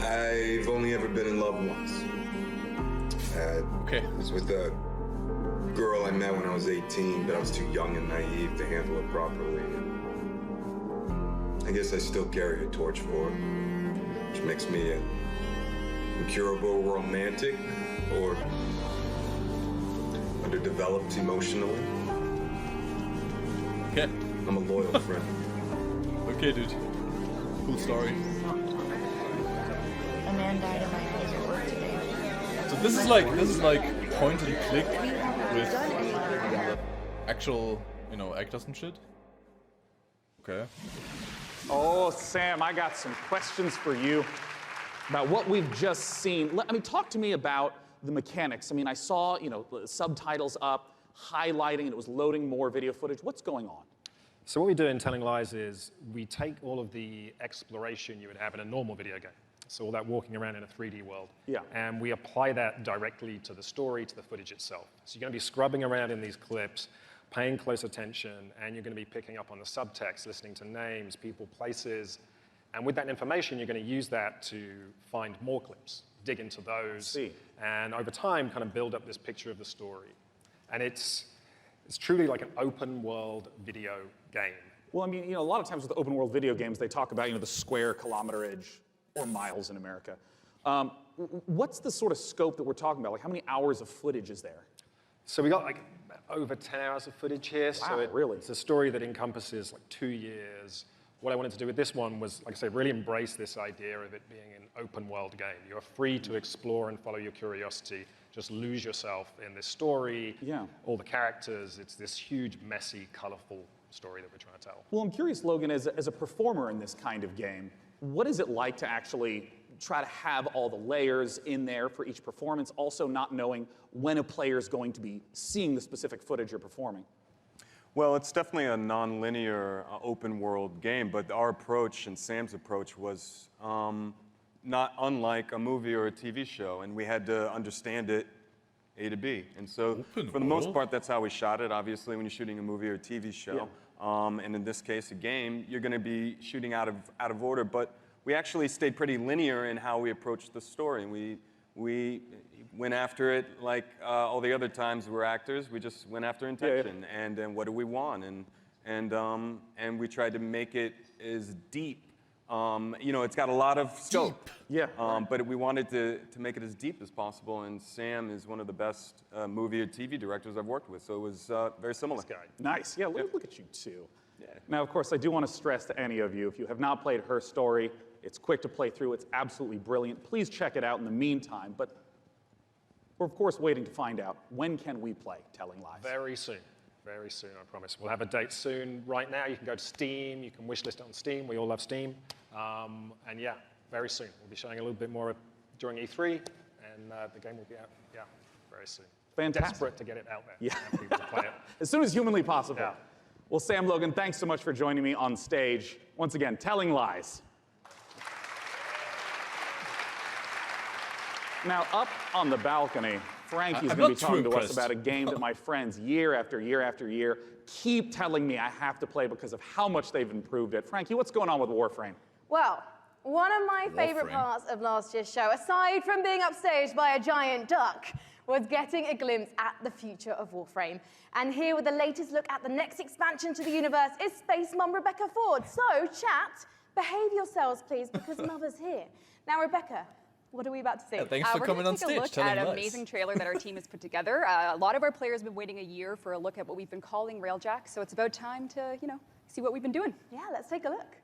I've only ever been in love once. Okay. It was with a girl I met when I was 18, but I was too young and naive to handle it properly. I guess I still carry a torch for it, which makes me a incurable romantic or underdeveloped emotionally. Okay. I'm a loyal friend. Okay, dude. Cool story. A man died in my eyes at work today. So this is like point and click with actual, you know, actors and shit. Okay. Oh, Sam, I got some questions for you about what we've just seen. I mean, talk to me about the mechanics. I mean, I saw, you know, subtitles up, highlighting, and it was loading more video footage. What's going on? So what we do in Telling Lies is we take all of the exploration you would have in a normal video game. So all that walking around in a 3D world. Yeah. And we apply that directly to the story, to the footage itself. So you're going to be scrubbing around in these clips, paying close attention, and you're going to be picking up on the subtext, listening to names, people, places. And with that information, you're going to use that to find more clips, dig into those, and over time kind of build up this picture of the story. And it's truly like an open world video game. Well, I mean, you know, a lot of times with open world video games, they talk about, you know, the square kilometerage or miles in America. What's the sort of scope that we're talking about? Like, how many hours of footage is there? So we got like over 10 hours of footage here. Wow, really? It's a story that encompasses like 2 years. What I wanted to do with this one was, like I say, really embrace this idea of it being an open world game. You're free to explore and follow your curiosity. Just lose yourself in this story, all the characters. It's this huge, messy, colorful story that we're trying to tell. Well, I'm curious, Logan, as a performer in this kind of game, what is it like to actually try to have all the layers in there for each performance, also not knowing when a player is going to be seeing the specific footage you're performing? Well, it's definitely a non-linear open world game, but our approach and Sam's approach was not unlike a movie or a TV show, and we had to understand it A to B. And so for the most part, that's how we shot it. Obviously, when you're shooting a movie or a TV show, and in this case, a game, you're going to be shooting out of order, but we actually stayed pretty linear in how we approached the story. And we went after it like all the other times we're actors. We just went after intention and then what do we want, and we tried to make it as deep. You know, it's got a lot of scope. But we wanted to make it as deep as possible, and Sam is one of the best movie or TV directors I've worked with, so it was very similar. Nice. Yeah, look at you two. Now, of course, I do want to stress to any of you, if you have not played Her Story, it's quick to play through. It's absolutely brilliant. Please check it out in the meantime. But we're, of course, waiting to find out, when can we play Telling Lies? Very soon. Very soon, I promise. We'll have a date soon. Right now, you can go to Steam. You can wishlist it on Steam. We all love Steam. And yeah, very soon. We'll be showing a little bit more during E3, and the game will be out, very soon. Fantastic. Desperate to get it out there. And people to play it. As soon as humanly possible. Well, Sam Logan, thanks so much for joining me on stage. Once again, Telling Lies. Now, up on the balcony, Frankie's going to be talking to us about a game that my friends, year after year after year, keep telling me I have to play because of how much they've improved it. Frankie, what's going on with Warframe? Well, one of my favorite parts of last year's show, aside from being upstaged by a giant duck, was getting a glimpse at the future of Warframe. And here with the latest look at the next expansion to the universe is Space Mum Rebecca Ford. So, chat, behave yourselves, please, because Mother's here. Now, Rebecca, what are we about to see? Thanks for coming on stage. We're going to take a look at an amazing trailer that our team has put together. A lot of our players have been waiting a year for a look at what we've been calling Railjack, so it's about time to, you know, see what we've been doing. Yeah, let's take a look.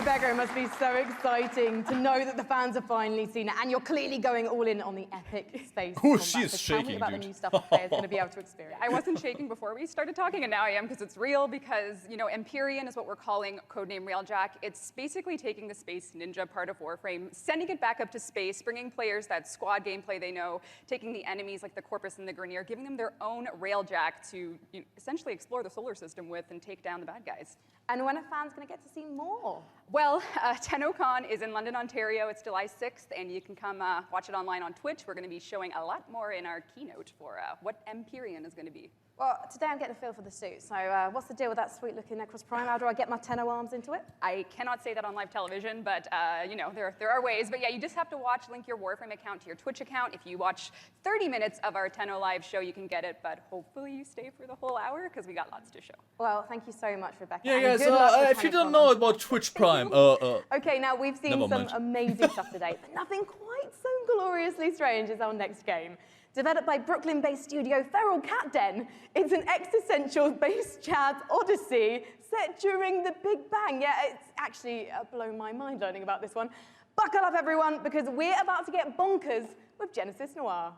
Rebecca, it must be so exciting to know that the fans have finally seen it, and you're clearly going all in on the epic space combat. She is So tell me shaking, about dude. the new stuff the players going to be able to experience. I wasn't shaking before we started talking, and now I am because it's real. Because Empyrean is what we're calling codename Railjack. It's basically taking the Space Ninja part of Warframe, sending it back up to space, bringing players that squad gameplay they know, taking the enemies like the Corpus and the Grineer, giving them their own Railjack to essentially explore the solar system with and take down the bad guys. And when are fans going to get to see more? Well, TennoCon is in London, Ontario. It's July 6th, and you can come watch it online on Twitch. We're going to be showing a lot more in our keynote for what Empyrean is going to be. Well, today I'm getting a feel for the suit. So what's the deal with that sweet-looking Necros Prime? How do I get my Tenno arms into it? I cannot say that on live television, but there are ways. But yeah, you just have to link your Warframe account to your Twitch account. If you watch 30 minutes of our Tenno live show, you can get it. But hopefully you stay for the whole hour because we got lots to show. Well, thank you so much, Rebecca. Yeah, and guys, good luck with if you don't TennoCon. know about Twitch Prime, Okay, now we've seen Never some mind. amazing stuff today, but nothing quite so gloriously strange as our next game. Developed by Brooklyn-based studio Feral Cat Den, it's an existential-based jazz odyssey set during the Big Bang. Yeah, it's actually blown my mind learning about this one. Buckle up, everyone, because we're about to get bonkers with Genesis Noir.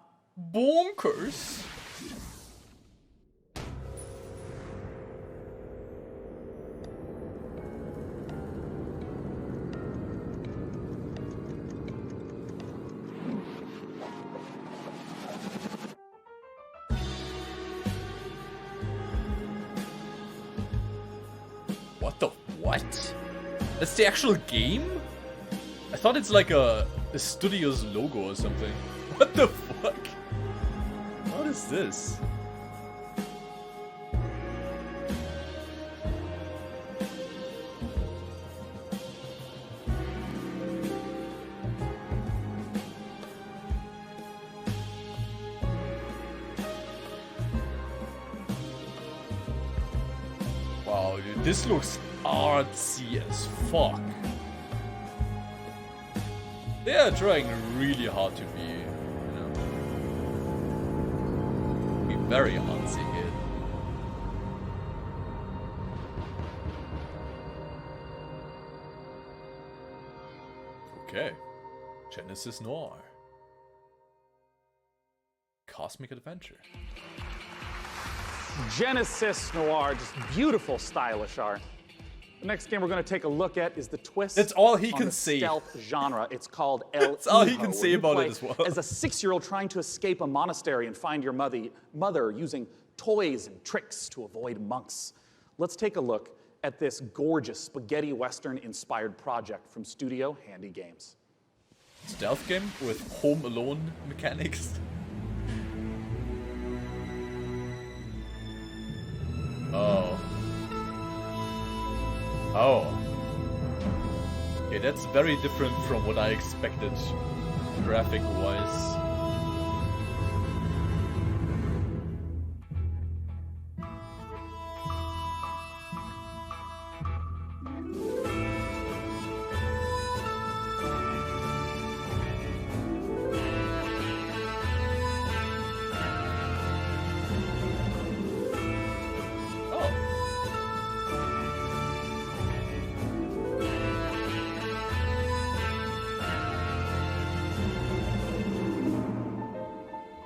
Bonkers? What? That's the actual game? I thought it's like a studio's logo or something. What the fuck? What is this? Wow, dude, this looks artsy as fuck. They are trying really hard to be, be very artsy here. Okay, Genesis Noir. Cosmic Adventure. Genesis Noir, just beautiful, stylish art. The next game we're going to take a look at is the twist. That's all he on can the say. Stealth genre. It's called El That's all he Hijo, can where say you about play it as well. As a 6-year-old trying to escape a monastery and find your mother using toys and tricks to avoid monks. Let's take a look at this gorgeous spaghetti western-inspired project from Studio Handy Games. Stealth game with Home Alone mechanics. Oh. Oh. Okay, that's very different from what I expected graphic-wise.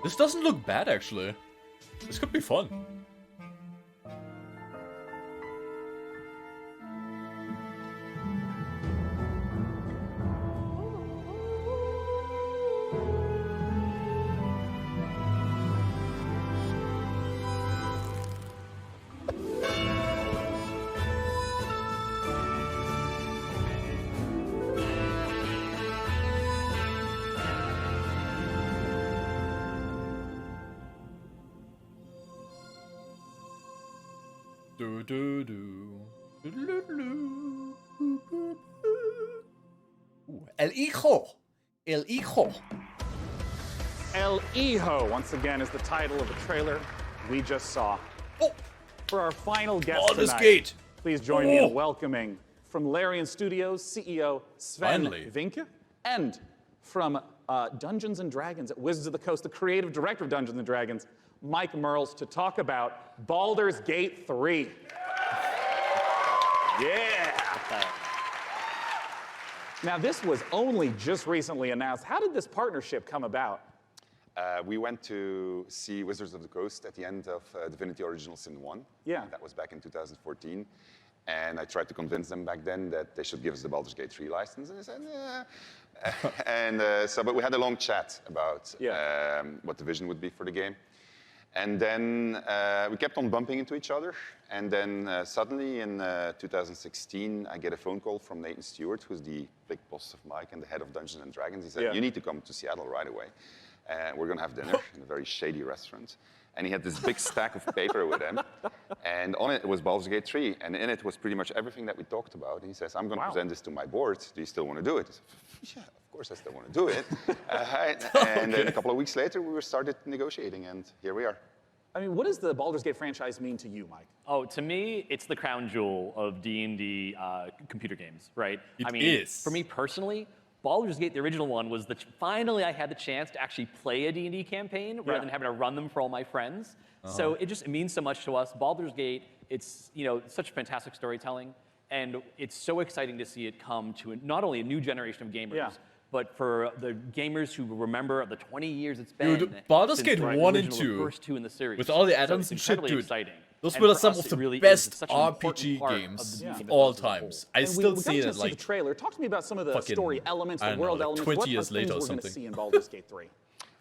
This doesn't look bad, actually. This could be fun. El Hijo. El Hijo. El Hijo, once again, is the title of the trailer we just saw. For our final guest Baldur's tonight, Gate. please join me in welcoming from Larian Studios CEO Sven Vinke, and from Dungeons & Dragons at Wizards of the Coast, the creative director of Dungeons & Dragons, Mike Merles, to talk about Baldur's Gate 3. Yeah! Now, this was only just recently announced. How did this partnership come about? We went to see Wizards of the Coast at the end of Divinity Original Sin 1. Yeah. That was back in 2014. And I tried to convince them back then that they should give us the Baldur's Gate 3 license. And they said, nah. But we had a long chat about what the vision would be for the game. And then we kept on bumping into each other. And then suddenly in 2016, I get a phone call from Nathan Stewart, who's the big boss of Mike and the head of Dungeons and Dragons. He said, you need to come to Seattle right away. We're going to have dinner in a very shady restaurant. And he had this big stack of paper with him. And on it was Baldur's Gate 3. And in it was pretty much everything that we talked about. And he says, I'm going to present this to my board. Do you still want to do it? I said, yeah, of course I still want to do it. And then a couple of weeks later, we started negotiating. And here we are. I mean, what does the Baldur's Gate franchise mean to you, Mike? Oh, to me, it's the crown jewel of D&D computer games, right? It is. For me personally, Baldur's Gate, the original one, was finally I had the chance to actually play a D&D campaign rather than having to run them for all my friends. So it means so much to us. Baldur's Gate, it's such fantastic storytelling, and it's so exciting to see it come to not only a new generation of gamers, but for the gamers who remember the 20 years it's been. Dude, Baldur's since Gate the 1 and original, 2, the first two in the series. with all the So add-ons it's and shit, incredibly dude. exciting. Those And were for some us, of it the really is best such an important RPG part games of of the all as a whole. times. I And still we see got it to see the like trailer. Talk to me about some of the fucking, story elements, I the don't know, world like elements. 20 What years are later things or we're going to something. see in Baldur's Gate 3?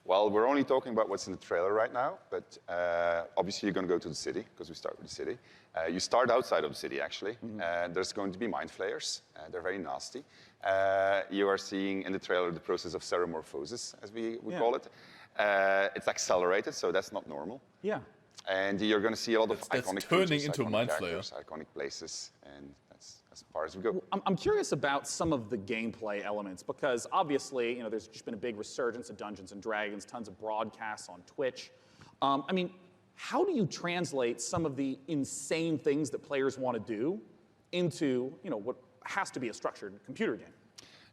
Well, we're only talking about what's in the trailer right now, but obviously you're going to go to the city, because we start with the city. You start outside of the city, actually. There's going to be mind flayers. They're very nasty. You are seeing in the trailer the process of ceremorphosis, as we call it. It's accelerated, so that's not normal. Yeah. And you're going to see a lot of That's iconic turning creatures, into a iconic mind characters, iconic places, and that's as far as we go. I'm curious about some of the gameplay elements, because obviously, there's just been a big resurgence of Dungeons and Dragons, tons of broadcasts on Twitch. I mean, how do you translate some of the insane things that players want to do into, what has to be a structured computer game?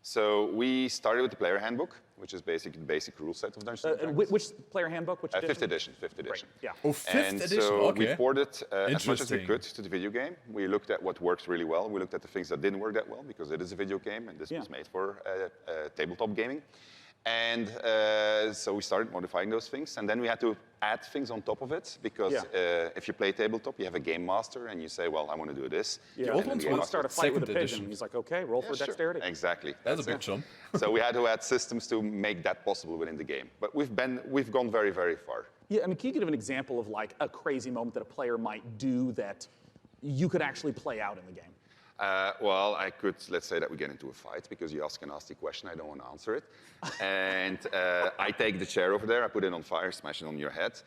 So we started with the player handbook, which is basically the basic rule set of Dungeons and Dragons. Which player handbook? Which edition? Fifth edition. Great. Yeah. Oh, fifth and edition, so okay. we ported as much as we Interesting. could to the video game. We looked at what worked really well. We looked at the things that didn't work that well, because it is a video game, and this was made for tabletop gaming. And so we started modifying those things, and then we had to add things on top of it, because if you play tabletop, you have a game master, and you say, well, I want to do this. Yeah. And then the game Want to start a master- fight with a pigeon. He's like, okay, roll for sure. dexterity. Exactly. That's a big jump. So we had to add systems to make that possible within the game. But we've gone very, very far. Yeah, I mean, can you give an example of like a crazy moment that a player might do that you could actually play out in the game? Well, I could, let's say that we get into a fight because you ask a nasty question, I don't want to answer it. And I take the chair over there, I put it on fire, smash it on your head.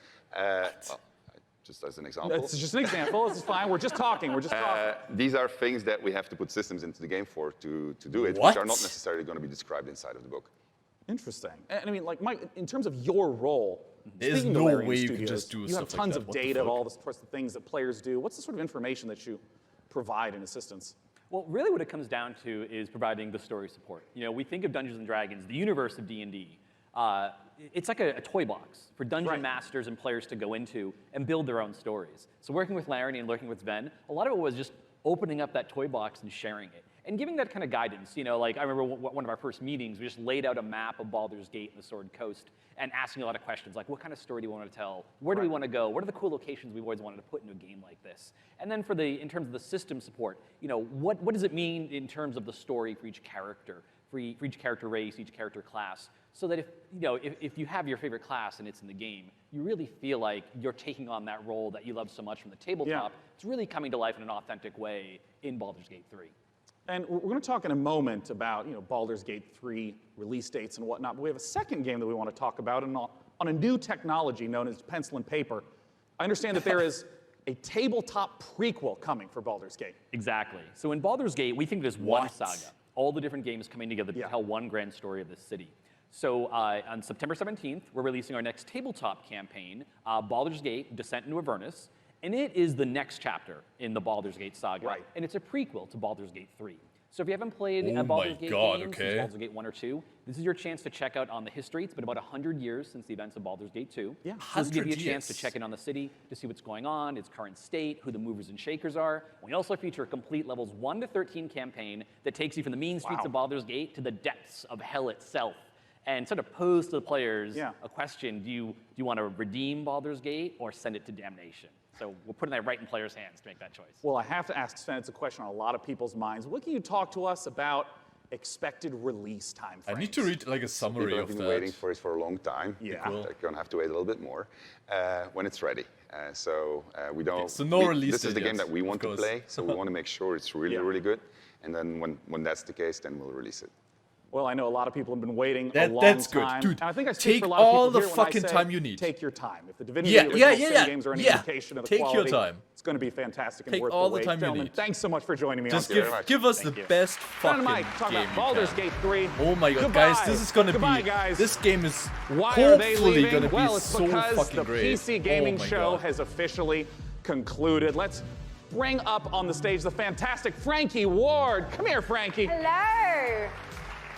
Just as an example. It's just an example. This is fine. We're just talking. We're just talking. These are things that we have to put systems into the game for to do it, What? which are not necessarily going to be described inside of the book. Interesting. And I mean, like, Mike, in terms of your role, There's speaking to no Larian way you Studios, can just do you stuff have like tons that. of What the data of fuck? all the sorts of things that players do. What's the sort of information that you provide in assistance? Well, really what it comes down to is providing the story support. We think of Dungeons & Dragons, the universe of D&D. It's like a toy box for dungeon masters and players to go into and build their own stories. So working with Larry and working with Sven, a lot of it was just opening up that toy box and sharing it. And giving that kind of guidance. Like I remember one of our first meetings, we just laid out a map of Baldur's Gate and the Sword Coast and asking a lot of questions like, what kind of story do you want to tell? Where do we want to go? What are the cool locations we've always wanted to put into a game like this? And then in terms of the system support, what does it mean in terms of the story for each character, for each character race, each character class? So that if you have your favorite class and it's in the game, you really feel like you're taking on that role that you love so much from the tabletop. It's really coming to life in an authentic way in Baldur's Gate 3. And we're going to talk in a moment about Baldur's Gate 3 release dates and whatnot, but we have a second game that we want to talk about on a new technology known as pencil and paper. I understand that there is a tabletop prequel coming for Baldur's Gate. Exactly. So in Baldur's Gate, we think there's one saga, all the different games coming together to tell one grand story of this city. So on September 17th, we're releasing our next tabletop campaign, Baldur's Gate: Descent into Avernus. And it is the next chapter in the Baldur's Gate saga, and it's a prequel to Baldur's Gate 3. So if you haven't played Oh a Baldur's my Gate God, game okay. since Baldur's Gate 1 or 2, this is your chance to check out On the History. It's been about 100 years since the events of Baldur's Gate 2. Yeah, So this will give you a 100 chance to years. check in on the city, to see what's going on, its current state, who the movers and shakers are. We also feature a complete levels 1 to 13 campaign that takes you from the mean streets of Baldur's Gate to the depths of hell itself. And sort of pose to the players a question, do you want to redeem Baldur's Gate or send it to damnation? So we're putting that right in players' hands to make that choice. Well, I have to ask Sven, it's a question on a lot of people's minds. What can you talk to us about expected release time I frames? need to read like a summary People of have been that. waiting for it for a long time. Yeah. Cool. They're going to have to wait a little bit more when it's ready. We don't. so no release This is the date game yet, that we of want to course. play, so we want to make sure it's really, really good. And then when that's the case, then we'll release it. Well, I know a lot of people have been waiting a That- long that's good. time. Dude, and I think I speak take for a lot of all people the here when I fucking say, time you need. Take your time. If the Divinity Yeah, original yeah, Sin yeah, games are any yeah. indication of the Take your quality, time. it's going to be fantastic and Take worth all the the wait. time you Gentlemen, need. thanks so much for joining me Just on Twitter. give us Thank the you. best Fran and fucking Mike, talk game about you Baldur's can. Gate 3. Oh my god, Goodbye. guys, this is gonna Goodbye, be. guys. This game is Why are they hopefully leaving? gonna be Well, it's so because fucking the great. PC gaming Oh my show God. has officially concluded. Let's bring up on the stage the fantastic Frankie Ward. Come here, Frankie. Hello.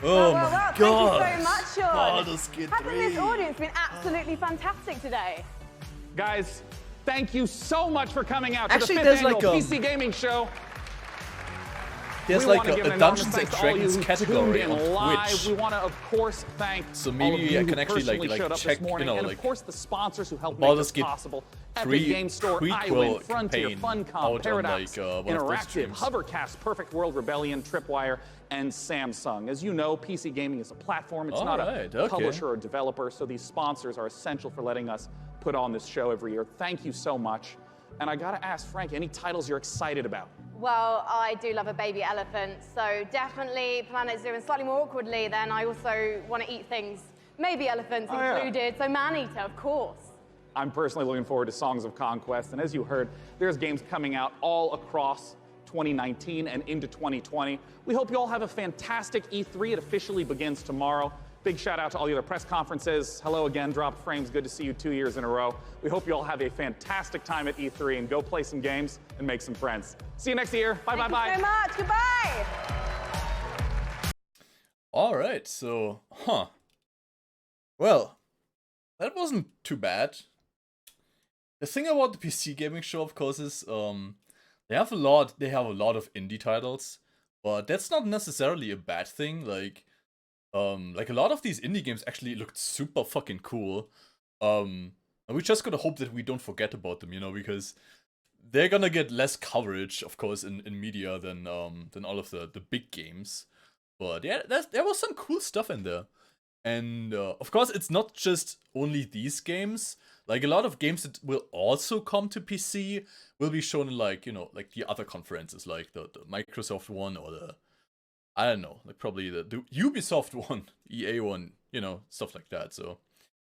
Oh well, my thank god. you so much, Sean. Baldur's Gate Hasn't 3. this audience been absolutely fantastic today? Guys, thank you so much for coming out to Actually, the 5th there's annual like, PC Gaming Show. There's We like wanna give a an Dungeons enormous and thanks to all you Dragons who category tuned in on live. Twitch. We want to, of course, thank So all maybe of you I who can actually, personally like showed up check, this morning, you know, and like of course the sponsors who helped Baldur's make Gate this possible. 3 Epic Game Store, prequel iWin, Frontier, campaign Funcom, out on, Paradox, like, one of those Interactive, streams. Hovercast, Perfect World, Rebellion, Tripwire, and Samsung. As you know, PC gaming is a platform. It's not Alright, a okay. publisher or developer, so these sponsors are essential for letting us put on this show every year. Thank you so much. And I gotta ask Frank, any titles you're excited about? Well, I do love a baby elephant, so definitely Planet Zoo, and slightly more awkwardly, then I also want to eat things, maybe elephants Oh, yeah. included, so Maneater, of course. I'm personally looking forward to Songs of Conquest, and as you heard, there's games coming out all across 2019 and into 2020. We hope you all have a fantastic E3. It officially begins tomorrow. Big shout out to all the other press conferences. Hello again, Drop Frames. Good to see you 2 years in a row. We hope you all have a fantastic time at E3 and go play some games and make some friends. See you next year. Bye, bye, bye. Thank you so much. Goodbye. Alright, so, Well, that wasn't too bad. The thing about the PC gaming show, of course, is they have a lot of indie titles, but that's not necessarily a bad thing. Like a lot of these indie games actually looked super fucking cool. And we just gotta hope that we don't forget about them, you know, because they're gonna get less coverage, of course, in media than all of the big games. But yeah, there was some cool stuff in there. And of course, it's not just only these games. Like a lot of games that will also come to PC will be shown in like, you know, like the other conferences, like the Microsoft one or the, I don't know, like probably the Ubisoft one, EA one, you know, stuff like that. So